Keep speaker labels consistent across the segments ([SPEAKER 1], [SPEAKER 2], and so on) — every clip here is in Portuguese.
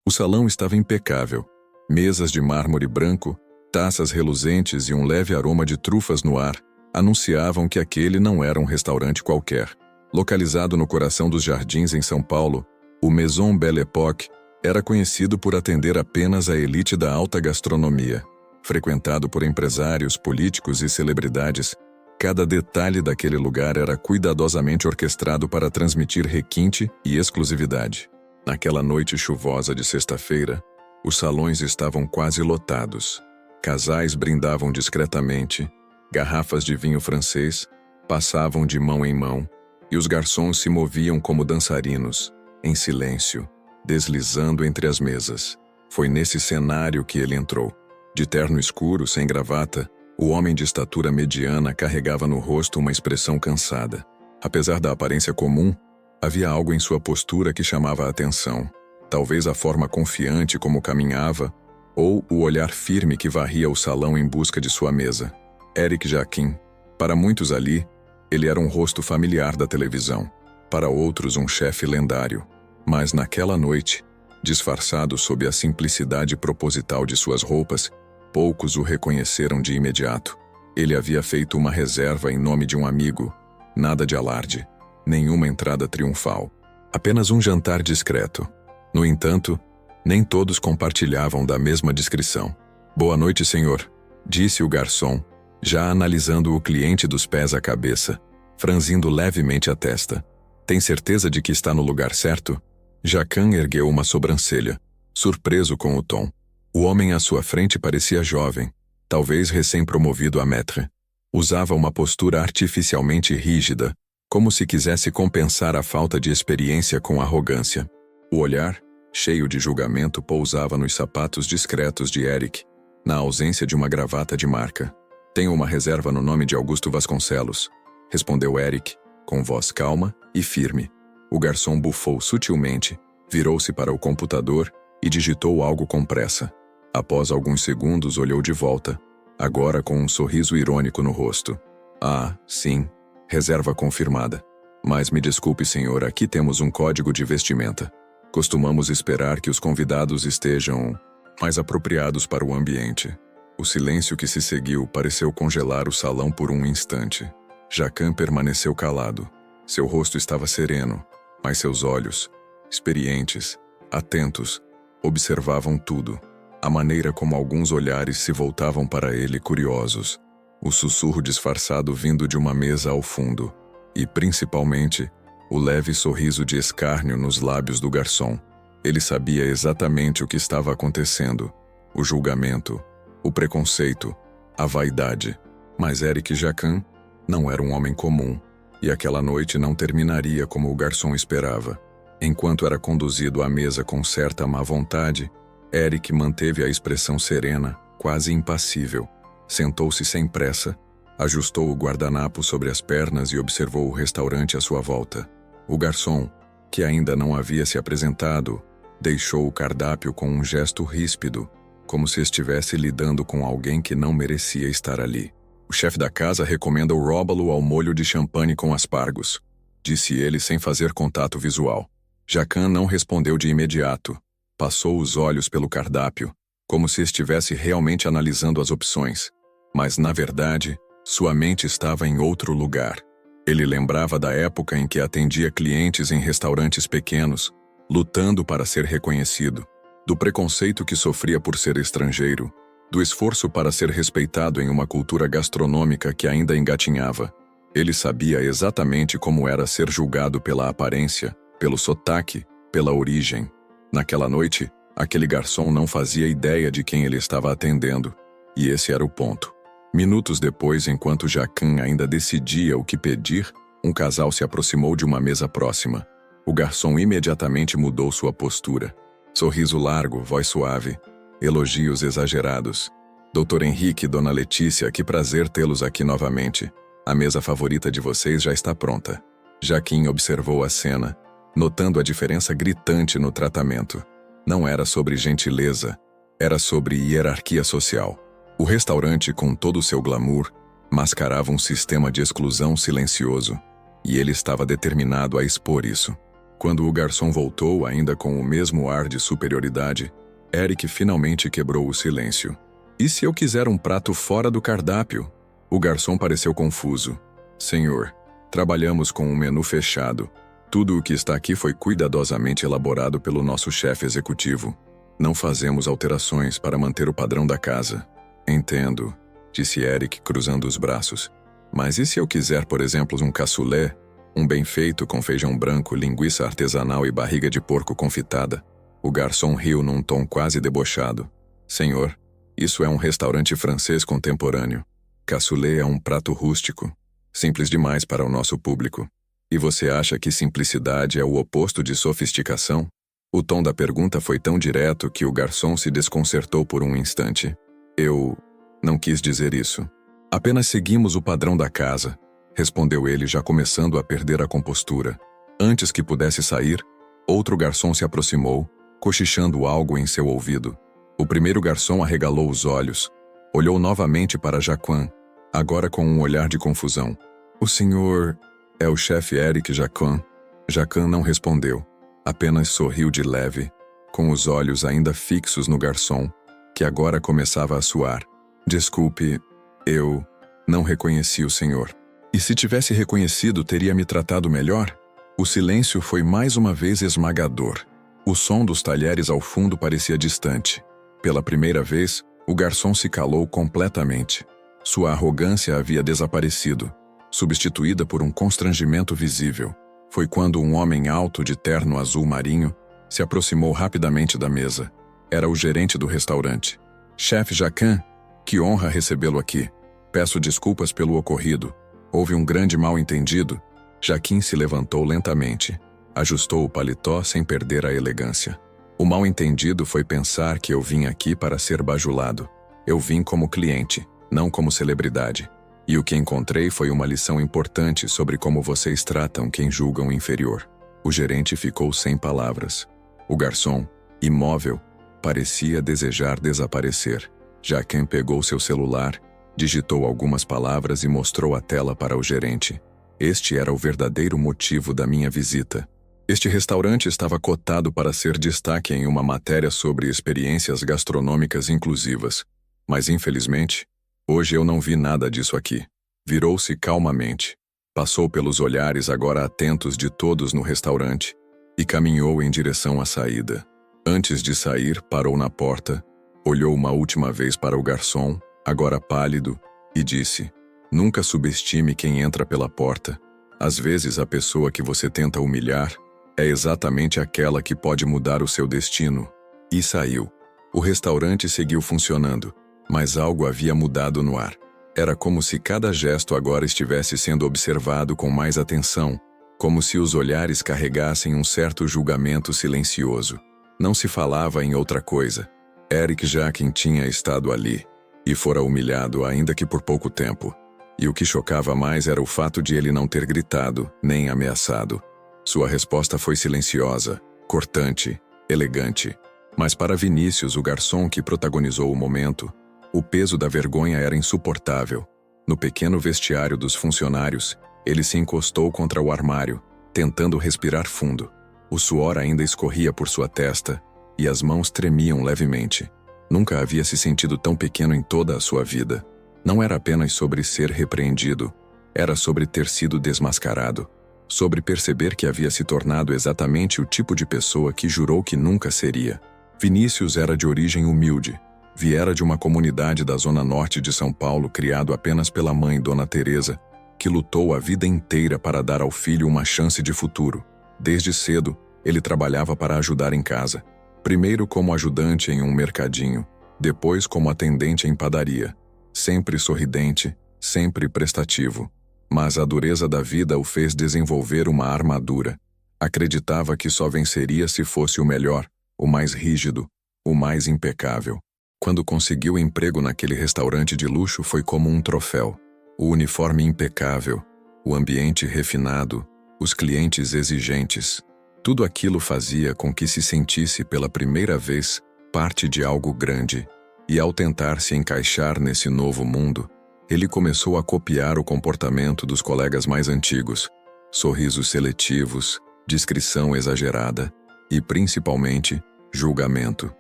[SPEAKER 1] O salão estava impecável. Mesas de mármore branco, taças reluzentes e um leve aroma de trufas no ar anunciavam que aquele não era um restaurante qualquer. Localizado no coração dos jardins em São Paulo, o Maison Belle Époque era conhecido por atender apenas a elite da alta gastronomia. Frequentado por empresários, políticos e celebridades, cada detalhe daquele lugar era cuidadosamente orquestrado para transmitir requinte e exclusividade. Naquela noite chuvosa de sexta-feira, os salões estavam quase lotados. Casais brindavam discretamente, garrafas de vinho francês passavam de mão em mão, e os garçons se moviam como dançarinos, em silêncio, deslizando entre as mesas. Foi nesse cenário que ele entrou. De terno escuro, sem gravata, o homem de estatura mediana carregava no rosto uma expressão cansada. Apesar da aparência comum, havia algo em sua postura que chamava a atenção. Talvez a forma confiante como caminhava, ou o olhar firme que varria o salão em busca de sua mesa. Éric Jacquin. Para muitos ali, ele era um rosto familiar da televisão. Para outros, um chefe lendário. Mas naquela noite, disfarçado sob a simplicidade proposital de suas roupas, poucos o reconheceram de imediato. Ele havia feito uma reserva em nome de um amigo. Nada de alarde, nenhuma entrada triunfal. Apenas um jantar discreto. No entanto, nem todos compartilhavam da mesma descrição. "Boa noite, senhor", disse o garçom, já analisando o cliente dos pés à cabeça, franzindo levemente a testa. "Tem certeza de que está no lugar certo?" Jacquin ergueu uma sobrancelha, surpreso com o tom. O homem à sua frente parecia jovem, talvez recém-promovido a maître. Usava uma postura artificialmente rígida, como se quisesse compensar a falta de experiência com arrogância. O olhar, cheio de julgamento, pousava nos sapatos discretos de Éric, na ausência de uma gravata de marca. "Tenho uma reserva no nome de Augusto Vasconcelos", respondeu Éric, com voz calma e firme. O garçom bufou sutilmente, virou-se para o computador e digitou algo com pressa. Após alguns segundos, olhou de volta, agora com um sorriso irônico no rosto. "Ah, sim, reserva confirmada. Mas me desculpe, senhor, aqui temos um código de vestimenta. Costumamos esperar que os convidados estejam mais apropriados para o ambiente." O silêncio que se seguiu pareceu congelar o salão por um instante. Jacquin permaneceu calado. Seu rosto estava sereno, mas seus olhos, experientes, atentos, observavam tudo. A maneira como alguns olhares se voltavam para ele curiosos. O sussurro disfarçado vindo de uma mesa ao fundo. E, principalmente, o leve sorriso de escárnio nos lábios do garçom. Ele sabia exatamente o que estava acontecendo. O julgamento, o preconceito, a vaidade. Mas Éric Jacquin não era um homem comum, e aquela noite não terminaria como o garçom esperava. Enquanto era conduzido à mesa com certa má vontade, Éric manteve a expressão serena, quase impassível. Sentou-se sem pressa, ajustou o guardanapo sobre as pernas e observou o restaurante à sua volta. O garçom, que ainda não havia se apresentado, deixou o cardápio com um gesto ríspido, como se estivesse lidando com alguém que não merecia estar ali. "O chefe da casa recomenda o róbalo ao molho de champanhe com aspargos", disse ele sem fazer contato visual. Jacquin não respondeu de imediato. Passou os olhos pelo cardápio, como se estivesse realmente analisando as opções. Mas, na verdade, sua mente estava em outro lugar. Ele lembrava da época em que atendia clientes em restaurantes pequenos, lutando para ser reconhecido, do preconceito que sofria por ser estrangeiro, do esforço para ser respeitado em uma cultura gastronômica que ainda engatinhava. Ele sabia exatamente como era ser julgado pela aparência, pelo sotaque, pela origem. Naquela noite, aquele garçom não fazia ideia de quem ele estava atendendo, e esse era o ponto. Minutos depois, enquanto Jacquin ainda decidia o que pedir, um casal se aproximou de uma mesa próxima. O garçom imediatamente mudou sua postura. Sorriso largo, voz suave, elogios exagerados. "Dr. Henrique e Dona Letícia, que prazer tê-los aqui novamente. A mesa favorita de vocês já está pronta." Jacquin observou a cena, notando a diferença gritante no tratamento. Não era sobre gentileza, era sobre hierarquia social. O restaurante, com todo o seu glamour, mascarava um sistema de exclusão silencioso, e ele estava determinado a expor isso. Quando o garçom voltou, ainda com o mesmo ar de superioridade, Eric finalmente quebrou o silêncio. E se eu quiser um prato fora do cardápio? O garçom pareceu confuso. Senhor, trabalhamos com um menu fechado. Tudo o que está aqui foi cuidadosamente elaborado pelo nosso chefe executivo. Não fazemos alterações para manter o padrão da casa. Entendo, disse Eric, cruzando os braços. Mas e se eu quiser, por exemplo, um cassoulet? Um bem feito com feijão branco, linguiça artesanal e barriga de porco confitada? O garçom riu num tom quase debochado. Senhor, isso é um restaurante francês contemporâneo. Cassoulet é um prato rústico, simples demais para o nosso público. E você acha que simplicidade é o oposto de sofisticação? O tom da pergunta foi tão direto que o garçom se desconcertou por um instante. Eu não quis dizer isso. Apenas seguimos o padrão da casa, respondeu ele, já começando a perder a compostura. Antes que pudesse sair, outro garçom se aproximou, cochichando algo em seu ouvido. O primeiro garçom arregalou os olhos, olhou novamente para Jacquin, agora com um olhar de confusão. O senhor é o chefe Eric Jacquin? Jacquin não respondeu, apenas sorriu de leve, com os olhos ainda fixos no garçom, que agora começava a suar. Desculpe, eu não reconheci o senhor. E se tivesse reconhecido, teria me tratado melhor? O silêncio foi mais uma vez esmagador. O som dos talheres ao fundo parecia distante. Pela primeira vez, o garçom se calou completamente. Sua arrogância havia desaparecido, substituída por um constrangimento visível. Foi quando um homem alto de terno azul marinho se aproximou rapidamente da mesa. Era o gerente do restaurante. Chefe Jacquin, que honra recebê-lo aqui. Peço desculpas pelo ocorrido. Houve um grande mal-entendido. Jacquin se levantou lentamente. Ajustou o paletó sem perder a elegância. O mal-entendido foi pensar que eu vim aqui para ser bajulado. Eu vim como cliente, não como celebridade. E o que encontrei foi uma lição importante sobre como vocês tratam quem julgam inferior. O gerente ficou sem palavras. O garçom, imóvel, parecia desejar desaparecer. Jacquin pegou seu celular, digitou algumas palavras e mostrou a tela para o gerente. Este era o verdadeiro motivo da minha visita. Este restaurante estava cotado para ser destaque em uma matéria sobre experiências gastronômicas inclusivas. Mas, infelizmente, hoje eu não vi nada disso aqui. Virou-se calmamente. Passou pelos olhares agora atentos de todos no restaurante e caminhou em direção à saída. Antes de sair, parou na porta, olhou uma última vez para o garçom, agora pálido, e disse: Nunca subestime quem entra pela porta. Às vezes a pessoa que você tenta humilhar é exatamente aquela que pode mudar o seu destino. E saiu. O restaurante seguiu funcionando, mas algo havia mudado no ar. Era como se cada gesto agora estivesse sendo observado com mais atenção, como se os olhares carregassem um certo julgamento silencioso. Não se falava em outra coisa. Eric Jacquin tinha estado ali, e fora humilhado ainda que por pouco tempo. E o que chocava mais era o fato de ele não ter gritado, nem ameaçado. Sua resposta foi silenciosa, cortante, elegante. Mas para Vinícius, o garçom que protagonizou o momento, o peso da vergonha era insuportável. No pequeno vestiário dos funcionários, ele se encostou contra o armário, tentando respirar fundo. O suor ainda escorria por sua testa, e as mãos tremiam levemente. Nunca havia se sentido tão pequeno em toda a sua vida. Não era apenas sobre ser repreendido, era sobre ter sido desmascarado, sobre perceber que havia se tornado exatamente o tipo de pessoa que jurou que nunca seria. Vinícius era de origem humilde. Viera de uma comunidade da zona norte de São Paulo, criado apenas pela mãe, Dona Teresa, que lutou a vida inteira para dar ao filho uma chance de futuro. Desde cedo, ele trabalhava para ajudar em casa. Primeiro como ajudante em um mercadinho, depois como atendente em padaria. Sempre sorridente, sempre prestativo. Mas a dureza da vida o fez desenvolver uma armadura. Acreditava que só venceria se fosse o melhor, o mais rígido, o mais impecável. Quando conseguiu emprego naquele restaurante de luxo, foi como um troféu. O uniforme impecável, o ambiente refinado, os clientes exigentes. Tudo aquilo fazia com que se sentisse pela primeira vez parte de algo grande. E ao tentar se encaixar nesse novo mundo, ele começou a copiar o comportamento dos colegas mais antigos. Sorrisos seletivos, descrição exagerada e, principalmente, julgamento.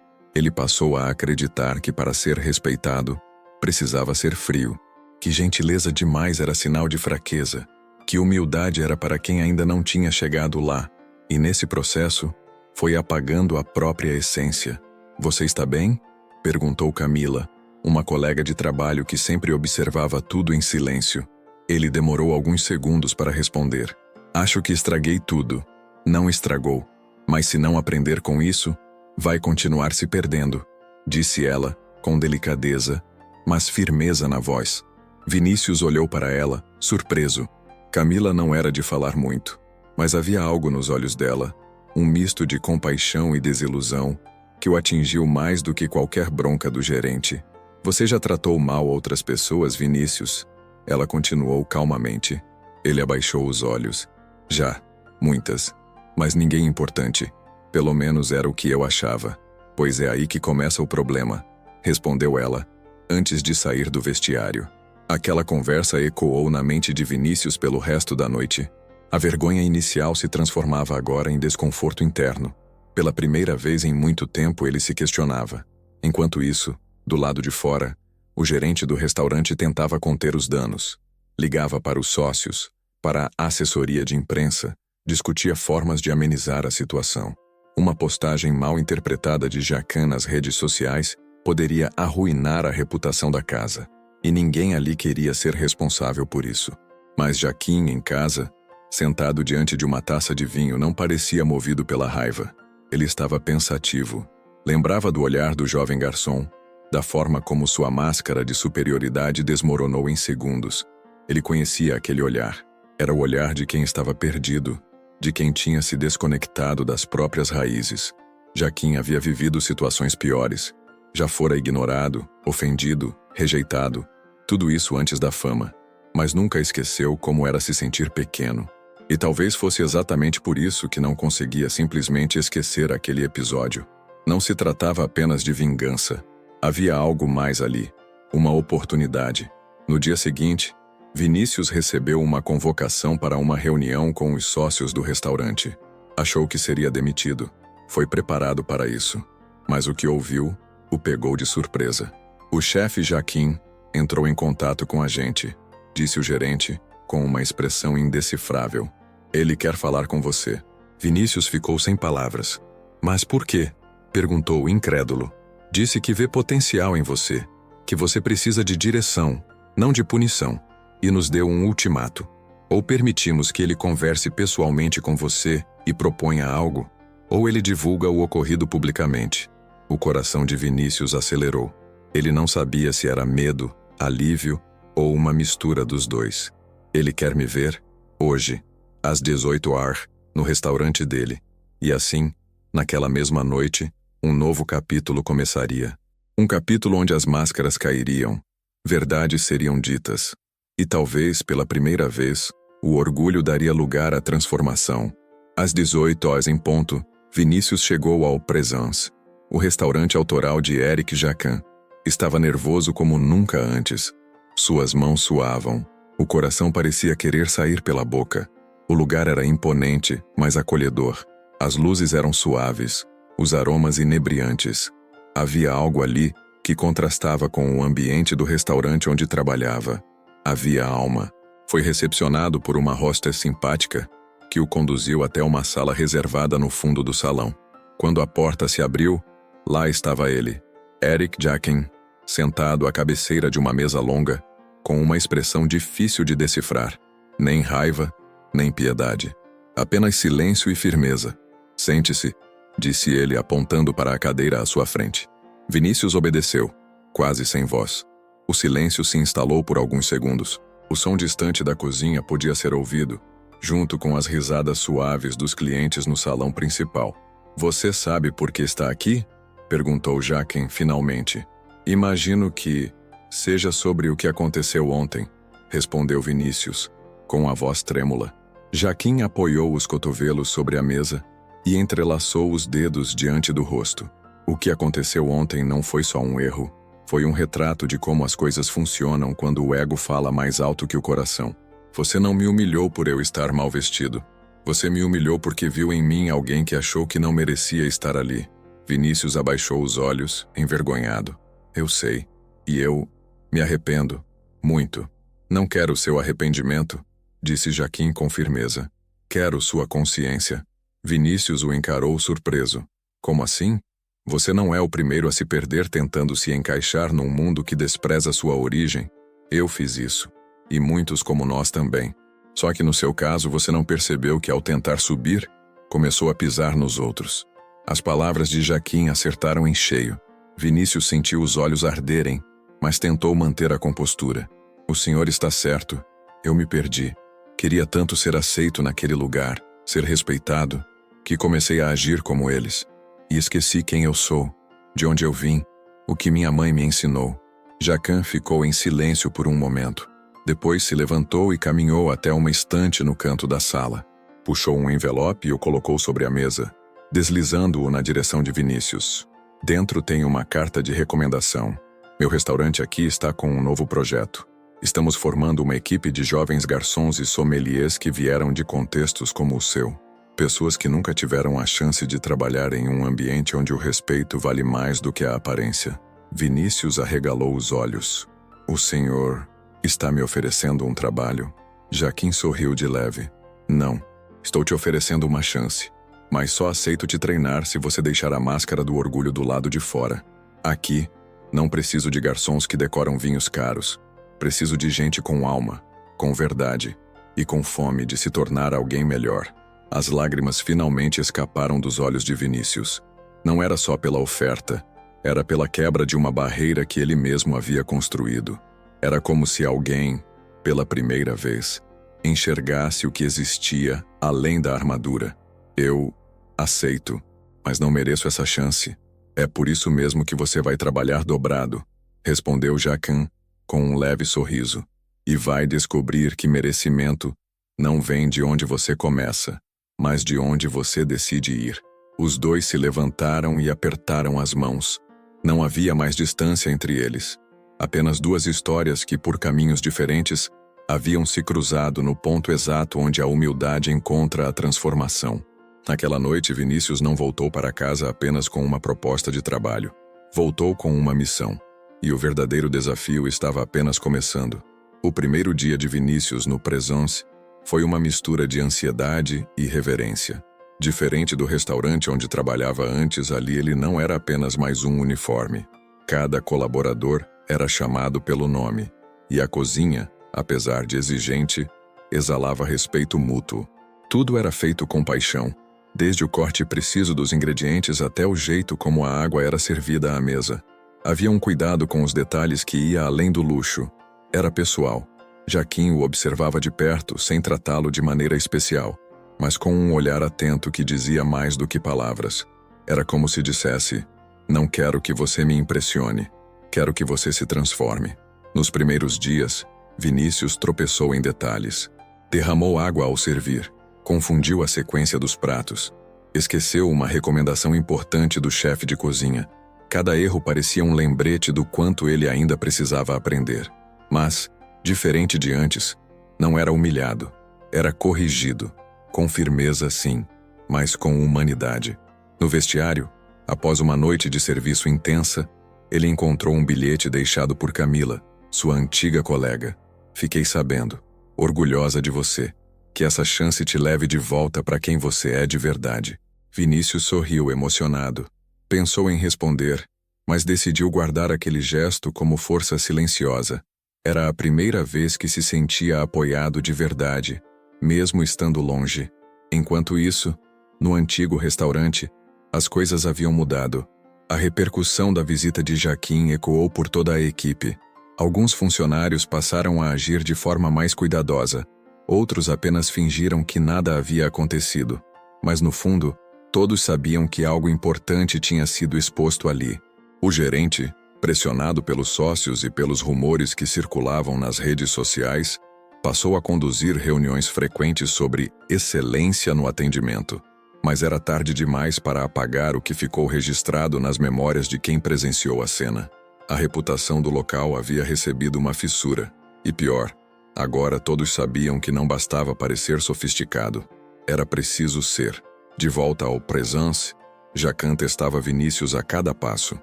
[SPEAKER 1] Ele passou a acreditar que para ser respeitado, precisava ser frio, que gentileza demais era sinal de fraqueza, que humildade era para quem ainda não tinha chegado lá, e nesse processo, foi apagando a própria essência. "Você está bem?" perguntou Camila, uma colega de trabalho que sempre observava tudo em silêncio. Ele demorou alguns segundos para responder. "Acho que estraguei tudo." "Não estragou, mas se não aprender com isso, vai continuar se perdendo", disse ela, com delicadeza, mas firmeza na voz. Vinícius olhou para ela, surpreso. Camila não era de falar muito, mas havia algo nos olhos dela, um misto de compaixão e desilusão, que o atingiu mais do que qualquer bronca do gerente. "Você já tratou mal outras pessoas, Vinícius?" Ela continuou calmamente. Ele abaixou os olhos. "Já, muitas. Mas ninguém importante. Pelo menos era o que eu achava." "Pois é aí que começa o problema", respondeu ela, antes de sair do vestiário. Aquela conversa ecoou na mente de Vinícius pelo resto da noite. A vergonha inicial se transformava agora em desconforto interno. Pela primeira vez em muito tempo ele se questionava. Enquanto isso, do lado de fora, o gerente do restaurante tentava conter os danos. Ligava para os sócios, para a assessoria de imprensa, discutia formas de amenizar a situação. Uma postagem mal interpretada de Jacan nas redes sociais poderia arruinar a reputação da casa, e ninguém ali queria ser responsável por isso. Mas Jaquim, em casa, sentado diante de uma taça de vinho, não parecia movido pela raiva. Ele estava pensativo. Lembrava do olhar do jovem garçom, da forma como sua máscara de superioridade desmoronou em segundos. Ele conhecia aquele olhar. Era o olhar de quem estava perdido, de quem tinha se desconectado das próprias raízes. Jaquim havia vivido situações piores. Já fora ignorado, ofendido, rejeitado. Tudo isso antes da fama. Mas nunca esqueceu como era se sentir pequeno. E talvez fosse exatamente por isso que não conseguia simplesmente esquecer aquele episódio. Não se tratava apenas de vingança. Havia algo mais ali. Uma oportunidade. No dia seguinte, Vinícius recebeu uma convocação para uma reunião com os sócios do restaurante. Achou que seria demitido. Foi preparado para isso. Mas o que ouviu o pegou de surpresa. O chefe Jaquim entrou em contato com a gente, disse o gerente, com uma expressão indecifrável. "Ele quer falar com você." Vinícius ficou sem palavras. "Mas por quê?" perguntou incrédulo. "Disse que vê potencial em você, que você precisa de direção, não de punição. E nos deu um ultimato. Ou permitimos que ele converse pessoalmente com você e proponha algo, ou ele divulga o ocorrido publicamente." O coração de Vinícius acelerou. Ele não sabia se era medo, alívio ou uma mistura dos dois. "Ele quer me ver, hoje, às 18h, no restaurante dele." E assim, naquela mesma noite, um novo capítulo começaria. Um capítulo onde as máscaras cairiam, verdades seriam ditas. E talvez, pela primeira vez, o orgulho daria lugar à transformação. Às 18h em ponto, Vinícius chegou ao Présence, o restaurante autoral de Eric Jacan. Estava nervoso como nunca antes. Suas mãos suavam. O coração parecia querer sair pela boca. O lugar era imponente, mas acolhedor. As luzes eram suaves, os aromas inebriantes. Havia algo ali que contrastava com o ambiente do restaurante onde trabalhava. Havia alma. Foi recepcionado por uma hostess simpática que o conduziu até uma sala reservada no fundo do salão. Quando a porta se abriu, lá estava ele, Eric Jacan, sentado à cabeceira de uma mesa longa, com uma expressão difícil de decifrar. Nem raiva, nem piedade. Apenas silêncio e firmeza. "Sente-se", disse ele apontando para a cadeira à sua frente. Vinícius obedeceu, quase sem voz. O silêncio se instalou por alguns segundos. O som distante da cozinha podia ser ouvido, junto com as risadas suaves dos clientes no salão principal. "Você sabe por que está aqui?" perguntou Jacan finalmente. "Imagino que seja sobre o que aconteceu ontem", respondeu Vinícius, com a voz trêmula. Jaquim apoiou os cotovelos sobre a mesa e entrelaçou os dedos diante do rosto. O que aconteceu ontem não foi só um erro, foi um retrato de como as coisas funcionam quando o ego fala mais alto que o coração. "Você não me humilhou por eu estar mal vestido. Você me humilhou porque viu em mim alguém que achou que não merecia estar ali. Vinícius abaixou os olhos, envergonhado. Eu sei. E eu me arrependo. Muito. Não quero seu arrependimento, disse Jaquim com firmeza. Quero sua consciência. Vinícius o encarou surpreso. Como assim? Você não é o primeiro a se perder tentando se encaixar num mundo que despreza sua origem. Eu fiz isso. E muitos como nós também. Só que no seu caso você não percebeu que ao tentar subir, começou a pisar nos outros. As palavras de Jaquim acertaram em cheio. Vinícius sentiu os olhos arderem, mas tentou manter a compostura. O senhor está certo. Eu me perdi. Queria tanto ser aceito naquele lugar, ser respeitado, que comecei a agir como eles. E esqueci quem eu sou, de onde eu vim, o que minha mãe me ensinou. Jaquim ficou em silêncio por um momento. Depois se levantou e caminhou até uma estante no canto da sala. Puxou um envelope e o colocou sobre a mesa, deslizando-o na direção de Vinícius. Dentro tem uma carta de recomendação. Meu restaurante aqui está com um novo projeto. Estamos formando uma equipe de jovens garçons e sommeliers que vieram de contextos como o seu. Pessoas que nunca tiveram a chance de trabalhar em um ambiente onde o respeito vale mais do que a aparência. Vinícius arregalou os olhos. O senhor está me oferecendo um trabalho? Jaquim sorriu de leve. Não, estou te oferecendo uma chance. Mas só aceito te treinar se você deixar a máscara do orgulho do lado de fora. Aqui, não preciso de garçons que decoram vinhos caros. Preciso de gente com alma, com verdade e com fome de se tornar alguém melhor. As lágrimas finalmente escaparam dos olhos de Vinícius. Não era só pela oferta, era pela quebra de uma barreira que ele mesmo havia construído. Era como se alguém, pela primeira vez, enxergasse o que existia além da armadura. Eu aceito, mas não mereço essa chance. É por isso mesmo que você vai trabalhar dobrado, respondeu Jaquim com um leve sorriso. E vai descobrir que merecimento não vem de onde você começa, mas de onde você decide ir. Os dois se levantaram e apertaram as mãos. Não havia mais distância entre eles. Apenas duas histórias que, por caminhos diferentes, haviam se cruzado no ponto exato onde a humildade encontra a transformação. Naquela noite, Vinícius não voltou para casa apenas com uma proposta de trabalho. Voltou com uma missão. E o verdadeiro desafio estava apenas começando. O primeiro dia de Vinícius no Présence foi uma mistura de ansiedade e reverência. Diferente do restaurante onde trabalhava antes, ali ele não era apenas mais um uniforme. Cada colaborador era chamado pelo nome. E a cozinha, apesar de exigente, exalava respeito mútuo. Tudo era feito com paixão, desde o corte preciso dos ingredientes até o jeito como a água era servida à mesa. Havia um cuidado com os detalhes que ia além do luxo. Era pessoal. Jaquim o observava de perto, sem tratá-lo de maneira especial, mas com um olhar atento que dizia mais do que palavras. Era como se dissesse: não quero que você me impressione, quero que você se transforme. Nos primeiros dias, Vinícius tropeçou em detalhes. Derramou água ao servir, confundiu a sequência dos pratos, esqueceu uma recomendação importante do chefe de cozinha. Cada erro parecia um lembrete do quanto ele ainda precisava aprender. Mas, diferente de antes, não era humilhado, era corrigido. Com firmeza, sim, mas com humanidade. No vestiário, após uma noite de serviço intensa, ele encontrou um bilhete deixado por Camila, sua antiga colega. Fiquei sabendo, orgulhosa de você, que essa chance te leve de volta para quem você é de verdade. Vinícius sorriu emocionado. Pensou em responder, mas decidiu guardar aquele gesto como força silenciosa. Era a primeira vez que se sentia apoiado de verdade, mesmo estando longe. Enquanto isso, no antigo restaurante, as coisas haviam mudado. A repercussão da visita de Jaquim ecoou por toda a equipe. Alguns funcionários passaram a agir de forma mais cuidadosa. Outros apenas fingiram que nada havia acontecido. Mas no fundo, todos sabiam que algo importante tinha sido exposto ali. O gerente, pressionado pelos sócios e pelos rumores que circulavam nas redes sociais, passou a conduzir reuniões frequentes sobre excelência no atendimento. Mas era tarde demais para apagar o que ficou registrado nas memórias de quem presenciou a cena. A reputação do local havia recebido uma fissura. E pior, agora todos sabiam que não bastava parecer sofisticado. Era preciso ser. De volta ao Presence, Jacan testava Vinícius a cada passo.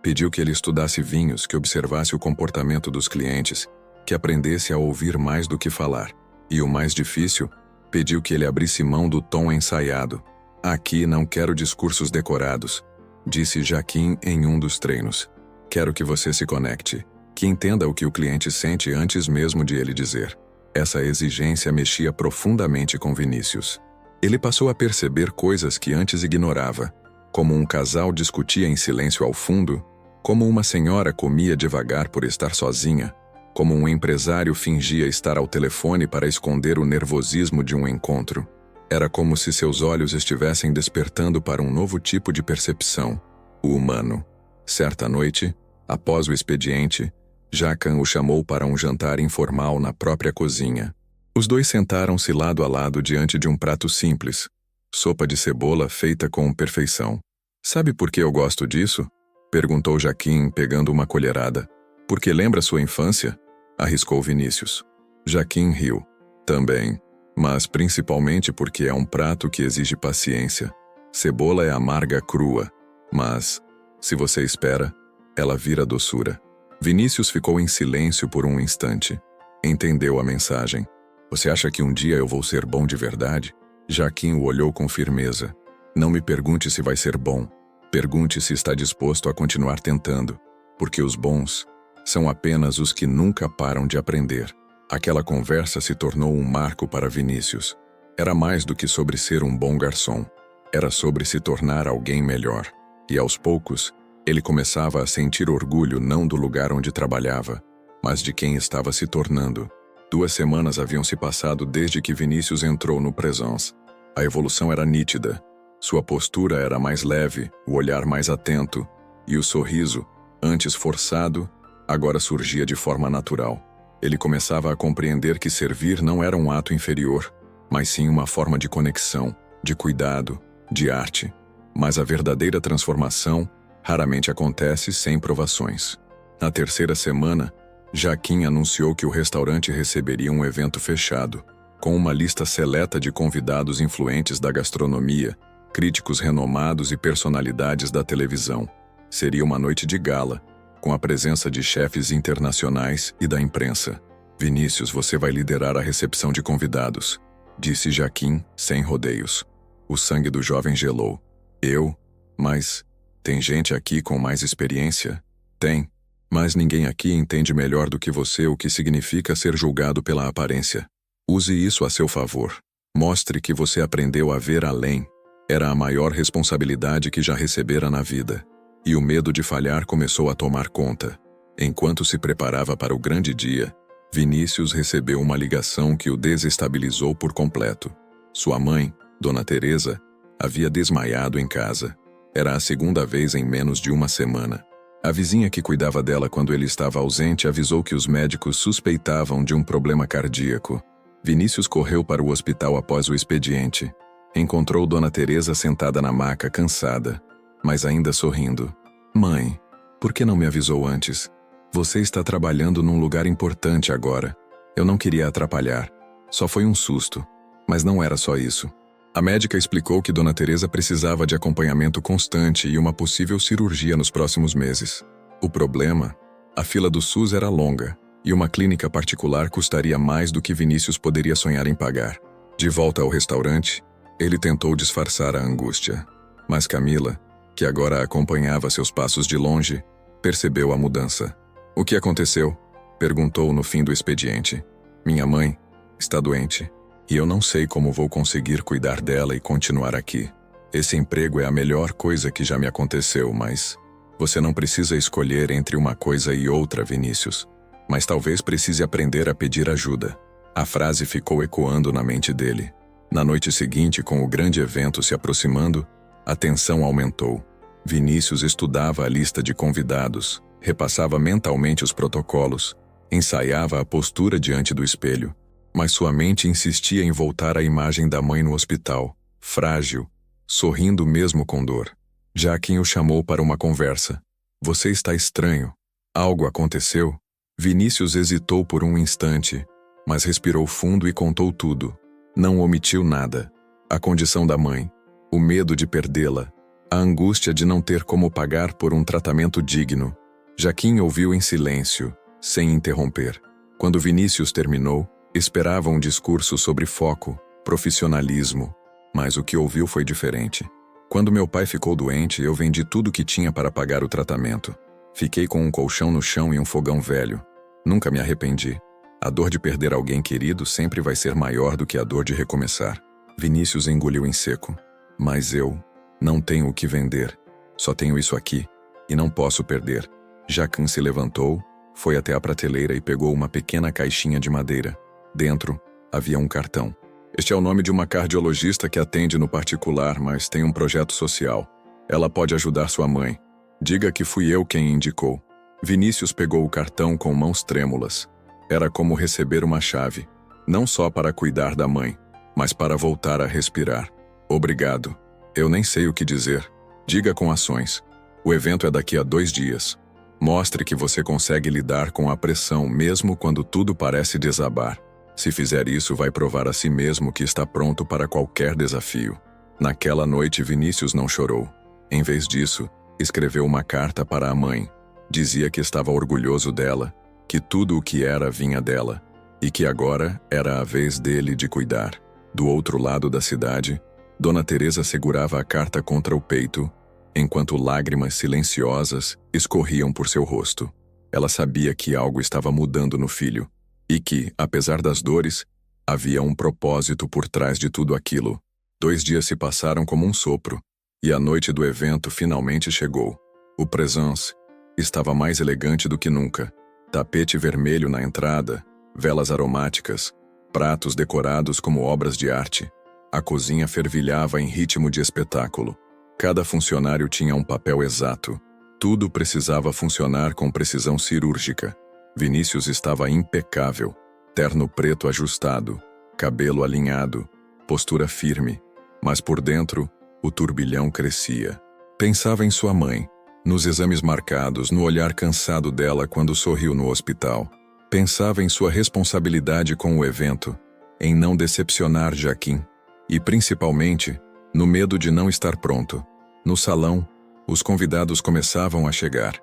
[SPEAKER 1] Pediu que ele estudasse vinhos, que observasse o comportamento dos clientes, que aprendesse a ouvir mais do que falar. E o mais difícil, pediu que ele abrisse mão do tom ensaiado. Aqui não quero discursos decorados, disse Jaquim em um dos treinos. Quero que você se conecte, que entenda o que o cliente sente antes mesmo de ele dizer. Essa exigência mexia profundamente com Vinícius. Ele passou a perceber coisas que antes ignorava, como um casal discutia em silêncio ao fundo, como uma senhora comia devagar por estar sozinha, como um empresário fingia estar ao telefone para esconder o nervosismo de um encontro. Era como se seus olhos estivessem despertando para um novo tipo de percepção, o humano. Certa noite, após o expediente, Jacan o chamou para um jantar informal na própria cozinha. Os dois sentaram-se lado a lado diante de um prato simples, sopa de cebola feita com perfeição. Sabe por que eu gosto disso? Perguntou Jaquim, pegando uma colherada. Porque lembra sua infância? Arriscou Vinícius. Jaquim riu. Também. Mas principalmente porque é um prato que exige paciência. Cebola é amarga crua, mas, se você espera, ela vira doçura. Vinícius ficou em silêncio por um instante. Entendeu a mensagem. Você acha que um dia eu vou ser bom de verdade? Jaquim o olhou com firmeza. Não me pergunte se vai ser bom. Pergunte se está disposto a continuar tentando, porque os bons são apenas os que nunca param de aprender. Aquela conversa se tornou um marco para Vinícius. Era mais do que sobre ser um bom garçom. Era sobre se tornar alguém melhor. E aos poucos, ele começava a sentir orgulho não do lugar onde trabalhava, mas de quem estava se tornando. 2 semanas haviam se passado desde que Vinícius entrou no Presence. A evolução era nítida. Sua postura era mais leve, o olhar mais atento, e o sorriso, antes forçado, agora surgia de forma natural. Ele começava a compreender que servir não era um ato inferior, mas sim uma forma de conexão, de cuidado, de arte. Mas a verdadeira transformação raramente acontece sem provações. Na 3ª semana, Jaquim anunciou que o restaurante receberia um evento fechado, com uma lista seleta de convidados influentes da gastronomia, críticos renomados e personalidades da televisão. Seria uma noite de gala, com a presença de chefes internacionais e da imprensa. Vinícius, você vai liderar a recepção de convidados, disse Jaquim, sem rodeios. O sangue do jovem gelou. Eu? Mas tem gente aqui com mais experiência? Tem. Mas ninguém aqui entende melhor do que você o que significa ser julgado pela aparência. Use isso a seu favor. Mostre que você aprendeu a ver além. Era a maior responsabilidade que já recebera na vida. E o medo de falhar começou a tomar conta. Enquanto se preparava para o grande dia, Vinícius recebeu uma ligação que o desestabilizou por completo. Sua mãe, Dona Teresa, havia desmaiado em casa. Era a 2ª vez em menos de uma semana. A vizinha que cuidava dela quando ele estava ausente avisou que os médicos suspeitavam de um problema cardíaco. Vinícius correu para o hospital após o expediente. Encontrou Dona Teresa sentada na maca, cansada, mas ainda sorrindo. Mãe, por que não me avisou antes? Você está trabalhando num lugar importante agora. Eu não queria atrapalhar. Só foi um susto. Mas não era só isso. A médica explicou que Dona Teresa precisava de acompanhamento constante e uma possível cirurgia nos próximos meses. O problema? A fila do SUS era longa, e uma clínica particular custaria mais do que Vinícius poderia sonhar em pagar. De volta ao restaurante, ele tentou disfarçar a angústia. Mas Camila, que agora acompanhava seus passos de longe, percebeu a mudança. O que aconteceu? Perguntou no fim do expediente. Minha mãe está doente. E eu não sei como vou conseguir cuidar dela e continuar aqui. Esse emprego é a melhor coisa que já me aconteceu, mas você não precisa escolher entre uma coisa e outra, Vinícius. Mas talvez precise aprender a pedir ajuda. A frase ficou ecoando na mente dele. Na noite seguinte, com o grande evento se aproximando, a tensão aumentou. Vinícius estudava a lista de convidados, repassava mentalmente os protocolos, ensaiava a postura diante do espelho. Mas sua mente insistia em voltar à imagem da mãe no hospital, frágil, sorrindo mesmo com dor. Jaquim o chamou para uma conversa. Você está estranho. Algo aconteceu? Vinícius hesitou por um instante, mas respirou fundo e contou tudo. Não omitiu nada. A condição da mãe, o medo de perdê-la, a angústia de não ter como pagar por um tratamento digno. Jaquim ouviu em silêncio, sem interromper. Quando Vinícius terminou, esperava um discurso sobre foco, profissionalismo, mas o que ouviu foi diferente. Quando meu pai ficou doente, eu vendi tudo o que tinha para pagar o tratamento. Fiquei com um colchão no chão e um fogão velho. Nunca me arrependi. A dor de perder alguém querido sempre vai ser maior do que a dor de recomeçar. Vinícius engoliu em seco. Mas eu não tenho o que vender. Só tenho isso aqui, e não posso perder. Jaquim se levantou, foi até a prateleira e pegou uma pequena caixinha de madeira. Dentro, havia um cartão. Este é o nome de uma cardiologista que atende no particular, mas tem um projeto social. Ela pode ajudar sua mãe. Diga que fui eu quem indicou. Vinícius pegou o cartão com mãos trêmulas. Era como receber uma chave, não só para cuidar da mãe, mas para voltar a respirar. Obrigado. Eu nem sei o que dizer. Diga com ações. O evento é daqui a 2 dias. Mostre que você consegue lidar com a pressão mesmo quando tudo parece desabar. Se fizer isso, vai provar a si mesmo que está pronto para qualquer desafio. Naquela noite, Vinícius não chorou. Em vez disso, escreveu uma carta para a mãe. Dizia que estava orgulhoso dela, que tudo o que era vinha dela, e que agora era a vez dele de cuidar. Do outro lado da cidade, Dona Teresa segurava a carta contra o peito, enquanto lágrimas silenciosas escorriam por seu rosto. Ela sabia que algo estava mudando no filho, e que, apesar das dores, havia um propósito por trás de tudo aquilo. 2 dias se passaram como um sopro, e a noite do evento finalmente chegou. O Présence estava mais elegante do que nunca. Tapete vermelho na entrada, velas aromáticas, pratos decorados como obras de arte. A cozinha fervilhava em ritmo de espetáculo. Cada funcionário tinha um papel exato. Tudo precisava funcionar com precisão cirúrgica. Vinícius estava impecável. Terno preto ajustado, cabelo alinhado, postura firme. Mas por dentro, o turbilhão crescia. Pensava em sua mãe, nos exames marcados, no olhar cansado dela quando sorriu no hospital. Pensava em sua responsabilidade com o evento, em não decepcionar Jaquim. E principalmente, no medo de não estar pronto. No salão, os convidados começavam a chegar.